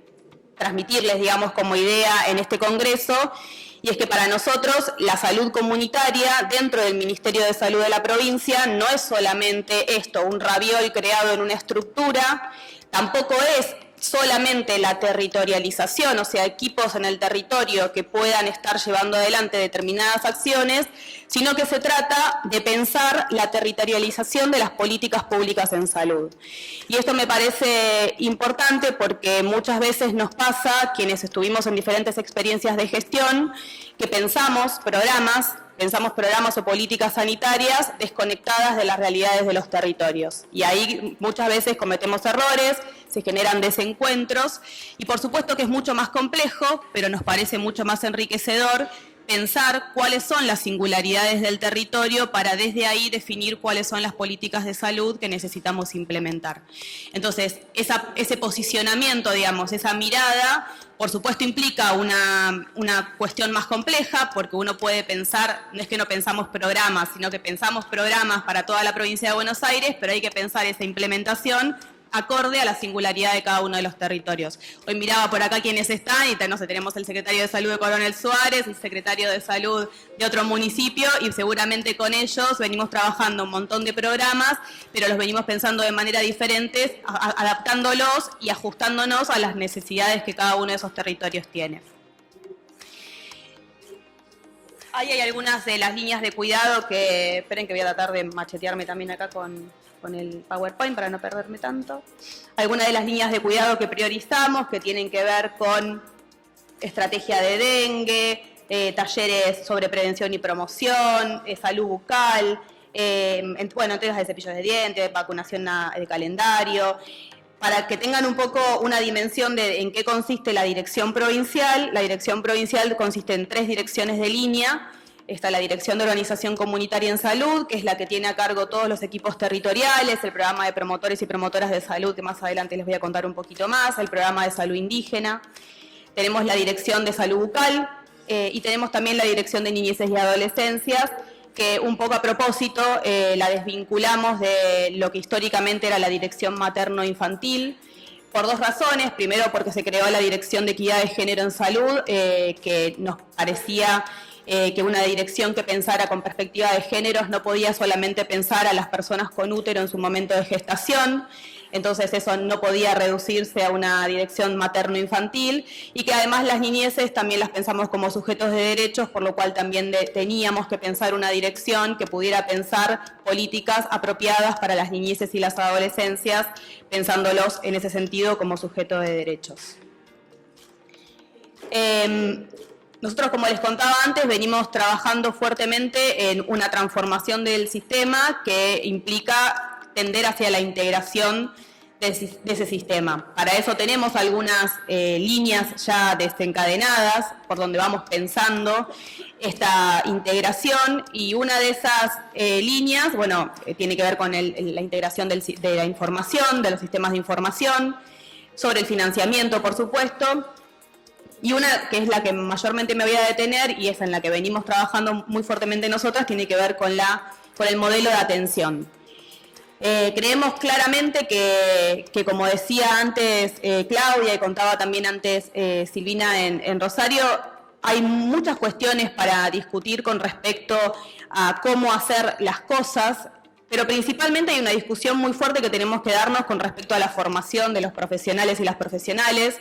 transmitirles, digamos, como idea en este congreso, y es que para nosotros la salud comunitaria dentro del Ministerio de Salud de la provincia no es solamente esto, un raviol creado en una estructura, tampoco es solamente la territorialización, o sea, equipos en el territorio que puedan estar llevando adelante determinadas acciones, sino que se trata de pensar la territorialización de las políticas públicas en salud. Y esto me parece importante porque muchas veces nos pasa, quienes estuvimos en diferentes experiencias de gestión, que pensamos programas o políticas sanitarias desconectadas de las realidades de los territorios. Y ahí muchas veces cometemos errores, se generan desencuentros, y por supuesto que es mucho más complejo, pero nos parece mucho más enriquecedor pensar cuáles son las singularidades del territorio para desde ahí definir cuáles son las políticas de salud que necesitamos implementar. Entonces, ese posicionamiento, digamos, esa mirada, por supuesto implica una cuestión más compleja, porque uno puede pensar, no es que no pensamos programas, sino que pensamos programas para toda la provincia de Buenos Aires, pero hay que pensar esa implementación acorde a la singularidad de cada uno de los territorios. Hoy miraba por acá quiénes están y no sé, tenemos el secretario de Salud de Coronel Suárez, el secretario de Salud de otro municipio, y seguramente con ellos venimos trabajando un montón de programas, pero los venimos pensando de manera diferente, adaptándolos y ajustándonos a las necesidades que cada uno de esos territorios tiene. Ahí hay algunas de las líneas de cuidado que, esperen que voy a tratar de machetearme también acá con el PowerPoint para no perderme tanto. Algunas de las líneas de cuidado que priorizamos, que tienen que ver con estrategia de dengue, talleres sobre prevención y promoción, salud bucal, entregas de cepillos de dientes, vacunación de calendario, para que tengan un poco una dimensión de en qué consiste la dirección provincial. La dirección provincial consiste en 3 direcciones de línea. Está la Dirección de Organización Comunitaria en Salud, que es la que tiene a cargo todos los equipos territoriales, el programa de promotores y promotoras de salud, que más adelante les voy a contar un poquito más, el programa de salud indígena. Tenemos la Dirección de Salud Bucal y tenemos también la Dirección de Niñeces y Adolescencias, que un poco a propósito la desvinculamos de lo que históricamente era la Dirección Materno-Infantil, por 2 razones. Primero, porque se creó la Dirección de Equidad de Género en Salud, que nos parecía que una dirección que pensara con perspectiva de géneros no podía solamente pensar a las personas con útero en su momento de gestación, entonces eso no podía reducirse a una dirección materno-infantil, y que además las niñeces también las pensamos como sujetos de derechos, por lo cual también teníamos que pensar una dirección que pudiera pensar políticas apropiadas para las niñeces y las adolescencias, pensándolos en ese sentido como sujetos de derechos. Nosotros, como les contaba antes, venimos trabajando fuertemente en una transformación del sistema que implica tender hacia la integración de ese sistema. Para eso tenemos algunas líneas ya desencadenadas por donde vamos pensando esta integración, y una de esas líneas, tiene que ver con la integración de la información, de los sistemas de información, sobre el financiamiento, por supuesto. Y una que es la que mayormente me voy a detener, y es en la que venimos trabajando muy fuertemente nosotras, tiene que ver con el modelo de atención. Creemos claramente que como decía antes Claudia y contaba también antes Silvina en Rosario, hay muchas cuestiones para discutir con respecto a cómo hacer las cosas, pero principalmente hay una discusión muy fuerte que tenemos que darnos con respecto a la formación de los profesionales y las profesionales.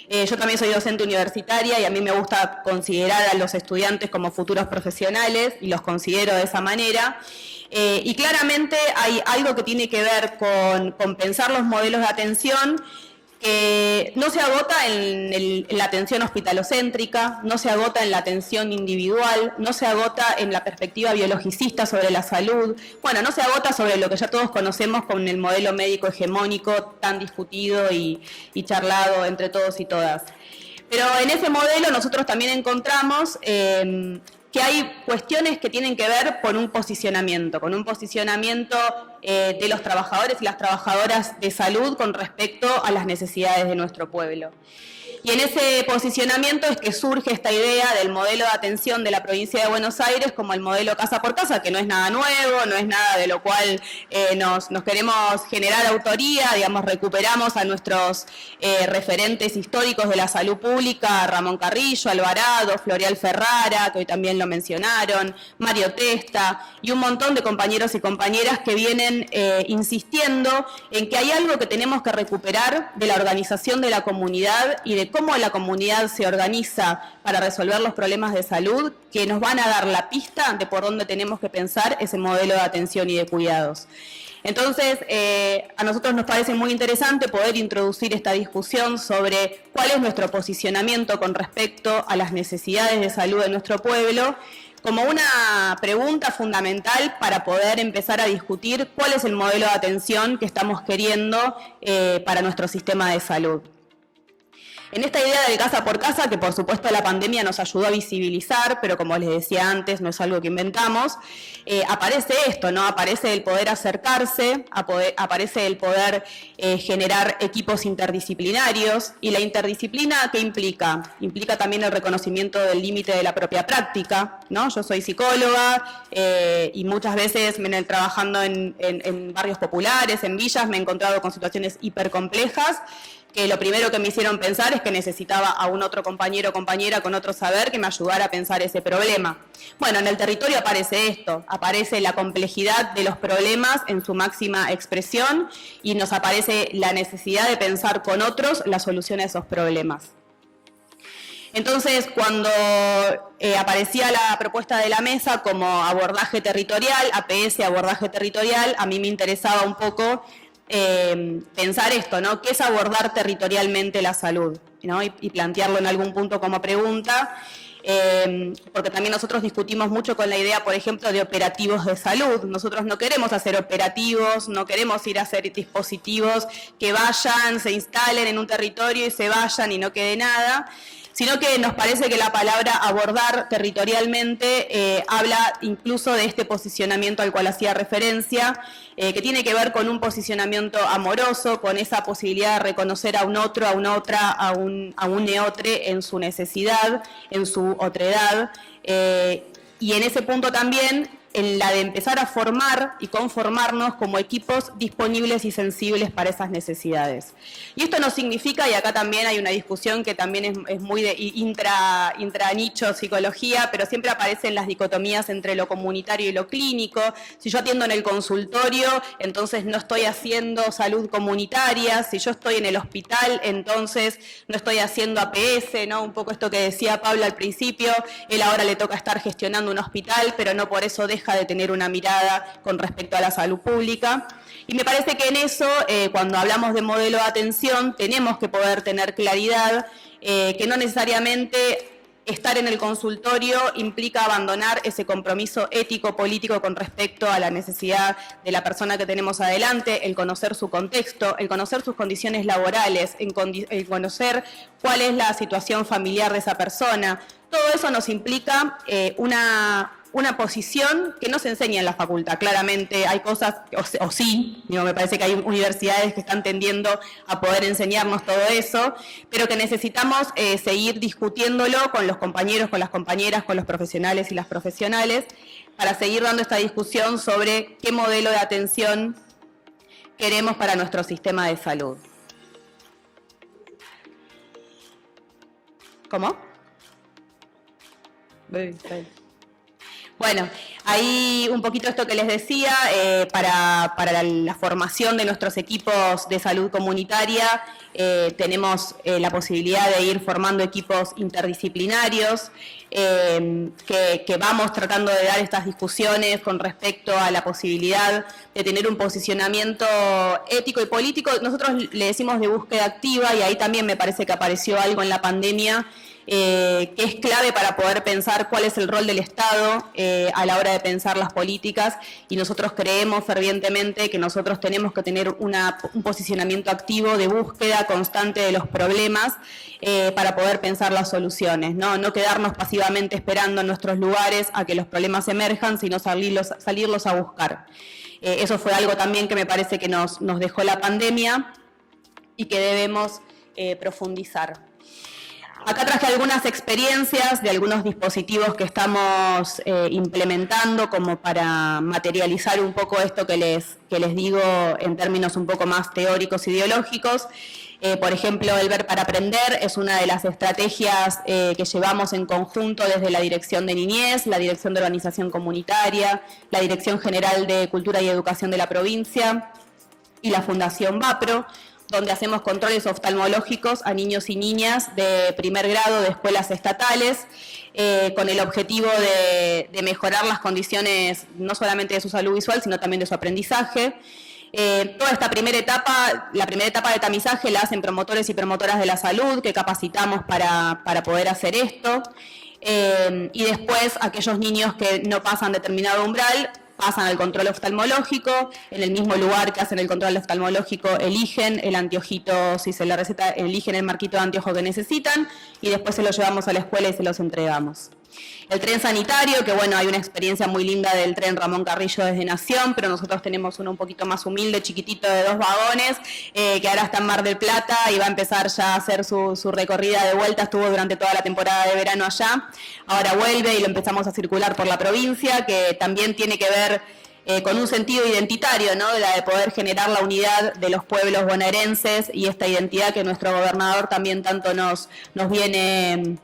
Yo también soy docente universitaria y a mí me gusta considerar a los estudiantes como futuros profesionales, y los considero de esa manera. Y claramente hay algo que tiene que ver con pensar los modelos de atención que no se agota en la atención hospitalocéntrica, no se agota en la atención individual, no se agota en la perspectiva biologicista sobre la salud, bueno, no se agota sobre lo que ya todos conocemos con el modelo médico hegemónico tan discutido y charlado entre todos y todas. Pero en ese modelo nosotros también encontramos que hay cuestiones que tienen que ver con un posicionamiento de los trabajadores y las trabajadoras de salud con respecto a las necesidades de nuestro pueblo. Y en ese posicionamiento es que surge esta idea del modelo de atención de la provincia de Buenos Aires como el modelo casa por casa, que no es nada nuevo, no es nada de lo cual nos queremos generar autoría, digamos, recuperamos a nuestros referentes históricos de la salud pública, Ramón Carrillo, Alvarado, Floreal Ferrara, que hoy también lo mencionaron, Mario Testa, y un montón de compañeros y compañeras que vienen insistiendo en que hay algo que tenemos que recuperar de la organización de la comunidad y de cómo la comunidad se organiza para resolver los problemas de salud, que nos van a dar la pista de por dónde tenemos que pensar ese modelo de atención y de cuidados. Entonces, a nosotros nos parece muy interesante poder introducir esta discusión sobre cuál es nuestro posicionamiento con respecto a las necesidades de salud de nuestro pueblo, como una pregunta fundamental para poder empezar a discutir cuál es el modelo de atención que estamos queriendo para nuestro sistema de salud. En esta idea del casa por casa, que por supuesto la pandemia nos ayudó a visibilizar, pero como les decía antes, no es algo que inventamos, aparece esto, ¿no? Aparece el poder acercarse, aparece el poder generar equipos interdisciplinarios, y la interdisciplina, ¿qué implica? Implica también el reconocimiento del límite de la propia práctica, ¿no? Yo soy psicóloga y muchas veces trabajando en barrios populares, en villas, me he encontrado con situaciones hipercomplejas, que lo primero que me hicieron pensar es que necesitaba a un otro compañero o compañera con otro saber que me ayudara a pensar ese problema. Bueno, en el territorio aparece esto, aparece la complejidad de los problemas en su máxima expresión y nos aparece la necesidad de pensar con otros la solución a esos problemas. Entonces, cuando aparecía la propuesta de la mesa como abordaje territorial, APS, abordaje territorial, a mí me interesaba un poco pensar esto, ¿no? ¿Qué es abordar territorialmente la salud? ¿No? Y plantearlo en algún punto como pregunta, porque también nosotros discutimos mucho con la idea, por ejemplo, de operativos de salud. Nosotros no queremos hacer operativos, no queremos ir a hacer dispositivos que vayan, se instalen en un territorio y se vayan y no quede nada, sino que nos parece que la palabra abordar territorialmente habla incluso de este posicionamiento al cual hacía referencia, que tiene que ver con un posicionamiento amoroso, con esa posibilidad de reconocer a un otro, a una otra, a un neotre en su necesidad, en su otredad, y en ese punto también en la de empezar a formar y conformarnos como equipos disponibles y sensibles para esas necesidades. Y esto no significa, y acá también hay una discusión que también es muy de intra-nicho psicología, pero siempre aparecen las dicotomías entre lo comunitario y lo clínico. Si yo atiendo en el consultorio, entonces no estoy haciendo salud comunitaria. Si yo estoy en el hospital, entonces no estoy haciendo APS, ¿no? Un poco esto que decía Pablo al principio, él ahora le toca estar gestionando un hospital, pero no por eso deja de tener una mirada con respecto a la salud pública. Y me parece que en eso, cuando hablamos de modelo de atención, tenemos que poder tener claridad que no necesariamente estar en el consultorio implica abandonar ese compromiso ético-político con respecto a la necesidad de la persona que tenemos adelante, el conocer su contexto, el conocer sus condiciones laborales, el conocer cuál es la situación familiar de esa persona. Todo eso nos implica una posición que no se enseña en la facultad. Claramente hay cosas, o sí, digo, me parece que hay universidades que están tendiendo a poder enseñarnos todo eso, pero que necesitamos seguir discutiéndolo con los compañeros, con las compañeras, con los profesionales y las profesionales, para seguir dando esta discusión sobre qué modelo de atención queremos para nuestro sistema de salud. ¿Cómo? Bueno, ahí un poquito esto que les decía, para la formación de nuestros equipos de salud comunitaria, tenemos la posibilidad de ir formando equipos interdisciplinarios, que vamos tratando de dar estas discusiones con respecto a la posibilidad de tener un posicionamiento ético y político. Nosotros le decimos de búsqueda activa, y ahí también me parece que apareció algo en la pandemia, que es clave para poder pensar cuál es el rol del Estado a la hora de pensar las políticas, y nosotros creemos fervientemente que nosotros tenemos que tener un posicionamiento activo de búsqueda constante de los problemas para poder pensar las soluciones, no quedarnos pasivamente esperando en nuestros lugares a que los problemas emerjan, sino salirlos a buscar. Eso fue algo también que me parece que nos dejó la pandemia y que debemos profundizar. Acá traje algunas experiencias de algunos dispositivos que estamos implementando como para materializar un poco esto que les digo en términos un poco más teóricos, ideológicos. Por ejemplo, el Ver para Aprender es una de las estrategias que llevamos en conjunto desde la Dirección de Niñez, la Dirección de Organización Comunitaria, la Dirección General de Cultura y Educación de la provincia y la Fundación VAPRO, donde hacemos controles oftalmológicos a niños y niñas de primer grado de escuelas estatales, con el objetivo de mejorar las condiciones no solamente de su salud visual, sino también de su aprendizaje. Toda esta primera etapa, la primera etapa de tamizaje la hacen promotores y promotoras de la salud, que capacitamos para poder hacer esto, y después aquellos niños que no pasan determinado umbral pasan al control oftalmológico. En el mismo lugar que hacen el control oftalmológico eligen el anteojito, si se le receta, eligen el marquito de anteojo que necesitan, y después se los llevamos a la escuela y se los entregamos. El tren sanitario, que bueno, hay una experiencia muy linda del tren Ramón Carrillo desde Nación, pero nosotros tenemos uno un poquito más humilde, chiquitito, de 2 vagones, que ahora está en Mar del Plata y va a empezar ya a hacer su recorrida de vuelta. Estuvo durante toda la temporada de verano allá, ahora vuelve y lo empezamos a circular por la provincia, que también tiene que ver con un sentido identitario, ¿no? La de poder generar la unidad de los pueblos bonaerenses y esta identidad que nuestro gobernador también tanto nos viene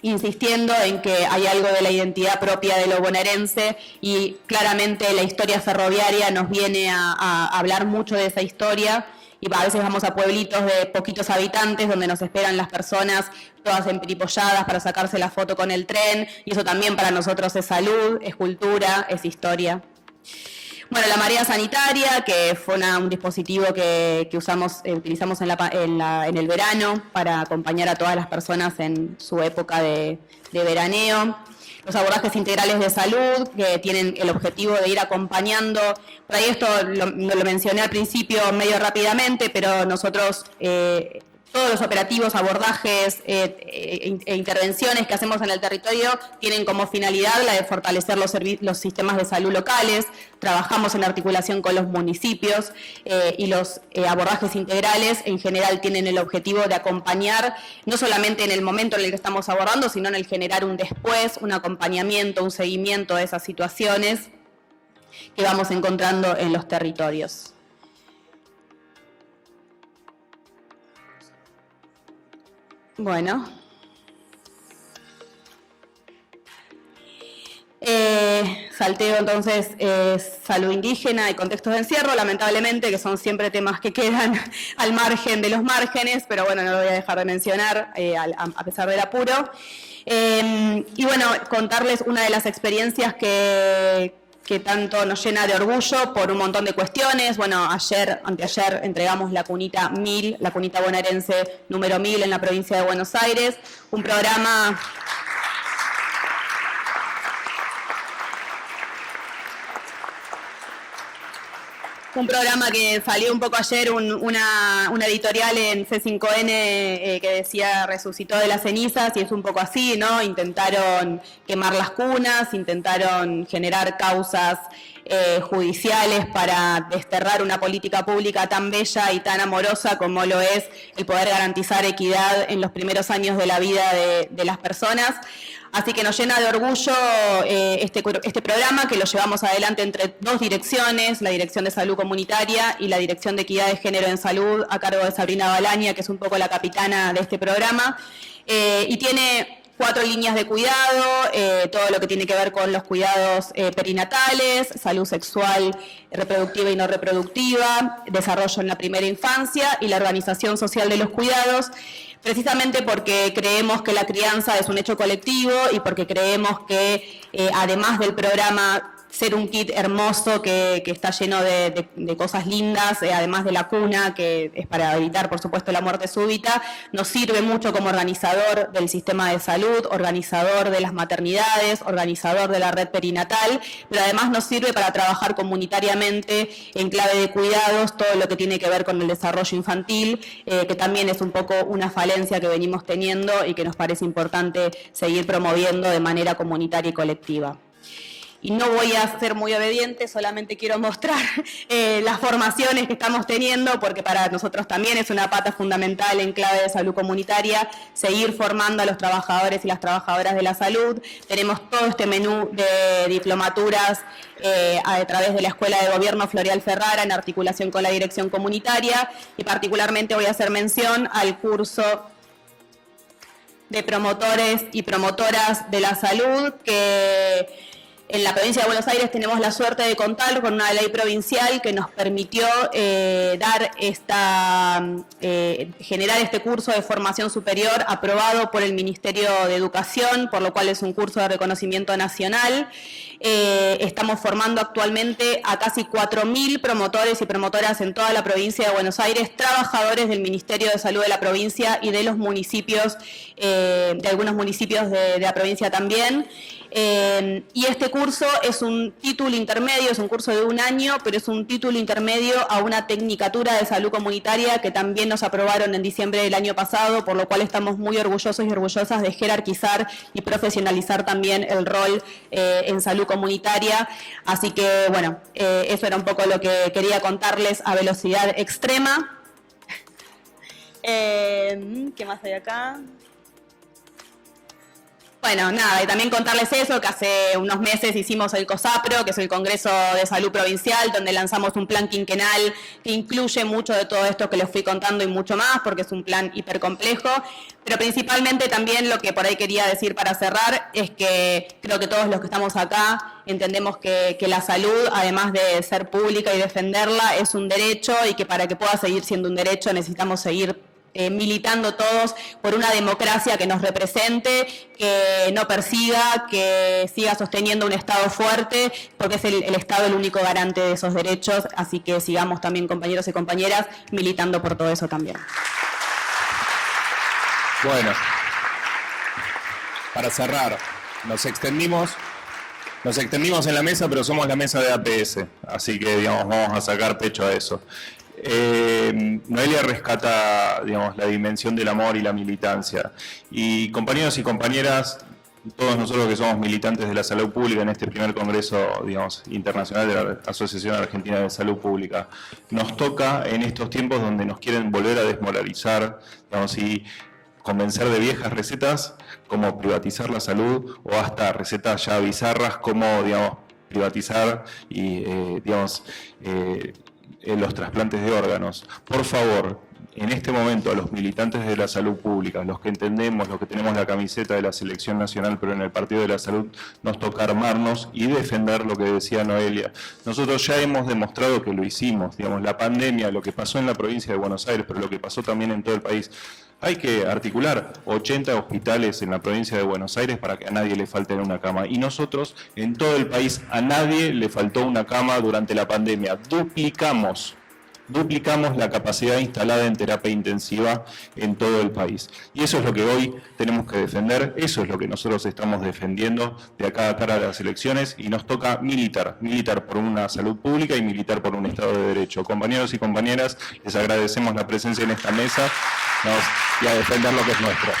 insistiendo en que hay algo de la identidad propia de lo bonaerense, y claramente la historia ferroviaria nos viene a hablar mucho de esa historia, y a veces vamos a pueblitos de poquitos habitantes donde nos esperan las personas todas emperipolladas para sacarse la foto con el tren, y eso también para nosotros es salud, es cultura, es historia. Bueno, la marea sanitaria, que fue un dispositivo que utilizamos en el verano para acompañar a todas las personas en su época de veraneo. Los abordajes integrales de salud, que tienen el objetivo de ir acompañando. Por ahí esto lo mencioné al principio medio rápidamente, pero nosotros todos los operativos, abordajes e intervenciones que hacemos en el territorio tienen como finalidad la de fortalecer los sistemas de salud locales. Trabajamos en articulación con los municipios, y los abordajes integrales en general tienen el objetivo de acompañar no solamente en el momento en el que estamos abordando, sino en el generar un después, un acompañamiento, un seguimiento de esas situaciones que vamos encontrando en los territorios. Bueno, salteo entonces salud indígena y contextos de encierro, lamentablemente, que son siempre temas que quedan al margen de los márgenes, pero bueno, no lo voy a dejar de mencionar a pesar del apuro. Y bueno, contarles una de las experiencias que tanto nos llena de orgullo por un montón de cuestiones. Bueno, anteayer entregamos la cunita 1000, la cunita bonaerense número 1000 en la provincia de Buenos Aires, un programa que salió un poco ayer, una editorial en C5N que decía resucitó de las cenizas, y es un poco así, ¿no? Intentaron quemar las cunas, intentaron generar causas judiciales para desterrar una política pública tan bella y tan amorosa como lo es el poder garantizar equidad en los primeros años de la vida de las personas. Así que nos llena de orgullo este programa, que lo llevamos adelante entre 2 direcciones, la Dirección de Salud Comunitaria y la Dirección de Equidad de Género en Salud, a cargo de Sabrina Balaña, que es un poco la capitana de este programa, y tiene 4 líneas de cuidado, todo lo que tiene que ver con los cuidados perinatales, salud sexual, reproductiva y no reproductiva, desarrollo en la primera infancia y la organización social de los cuidados, precisamente porque creemos que la crianza es un hecho colectivo y porque creemos que además del programa Ser un Kit hermoso que está lleno de cosas lindas, además de la cuna, que es para evitar, por supuesto, la muerte súbita, nos sirve mucho como organizador del sistema de salud, organizador de las maternidades, organizador de la red perinatal, pero además nos sirve para trabajar comunitariamente en clave de cuidados, todo lo que tiene que ver con el desarrollo infantil, que también es un poco una falencia que venimos teniendo y que nos parece importante seguir promoviendo de manera comunitaria y colectiva. Y no voy a ser muy obediente, solamente quiero mostrar las formaciones que estamos teniendo, porque para nosotros también es una pata fundamental en clave de salud comunitaria, seguir formando a los trabajadores y las trabajadoras de la salud. Tenemos todo este menú de diplomaturas a través de la Escuela de Gobierno Floreal Ferrara, en articulación con la Dirección Comunitaria, y particularmente voy a hacer mención al curso de promotores y promotoras de la salud, que en la provincia de Buenos Aires tenemos la suerte de contar con una ley provincial que nos permitió generar este curso de formación superior aprobado por el Ministerio de Educación, por lo cual es un curso de reconocimiento nacional. Estamos formando actualmente a casi 4.000 promotores y promotoras en toda la provincia de Buenos Aires, trabajadores del Ministerio de Salud de la provincia y de los municipios, de algunos municipios de la provincia también. Y este curso es un título intermedio, es un curso de 1 año, pero es un título intermedio a una tecnicatura de salud comunitaria que también nos aprobaron en diciembre del año pasado, por lo cual estamos muy orgullosos y orgullosas de jerarquizar y profesionalizar también el rol en salud comunitaria. Así que, bueno, eso era un poco lo que quería contarles a velocidad extrema. ¿Qué más hay acá? Bueno, nada, y también contarles eso, que hace unos meses hicimos el COSAPRO, que es el Congreso de Salud Provincial, donde lanzamos un plan quinquenal que incluye mucho de todo esto que les fui contando y mucho más, porque es un plan hipercomplejo, pero principalmente también lo que por ahí quería decir para cerrar es que creo que todos los que estamos acá entendemos que la salud, además de ser pública y defenderla, es un derecho y que para que pueda seguir siendo un derecho necesitamos seguir militando todos por una democracia que nos represente, que no persiga, que siga sosteniendo un Estado fuerte, porque es el Estado el único garante de esos derechos, así que sigamos también, compañeros y compañeras, militando por todo eso también. Bueno, para cerrar, nos extendimos en la mesa, pero somos la mesa de APS, así que digamos, vamos a sacar pecho a eso. Noelia rescata, digamos, la dimensión del amor y la militancia. Y compañeros y compañeras, todos nosotros que somos militantes de la salud pública en este primer congreso, digamos, internacional de la Asociación Argentina de Salud Pública, nos toca en estos tiempos donde nos quieren volver a desmoralizar, digamos, y convencer de viejas recetas como privatizar la salud, o hasta recetas ya bizarras como, digamos, privatizar y, digamos, los trasplantes de órganos. Por favor, en este momento a los militantes de la salud pública, los que entendemos, los que tenemos la camiseta de la selección nacional, pero en el Partido de la Salud, nos toca armarnos y defender lo que decía Noelia. Nosotros ya hemos demostrado que lo hicimos, digamos, la pandemia, lo que pasó en la provincia de Buenos Aires, pero lo que pasó también en todo el país. Hay que articular 80 hospitales en la provincia de Buenos Aires para que a nadie le falte una cama. Y nosotros, en todo el país, a nadie le faltó una cama durante la pandemia. Duplicamos la capacidad instalada en terapia intensiva en todo el país. Y eso es lo que hoy tenemos que defender, eso es lo que nosotros estamos defendiendo de acá a cara de las elecciones, y nos toca militar por una salud pública y militar por un Estado de Derecho. Compañeros y compañeras, les agradecemos la presencia en esta mesa y a defender lo que es nuestro.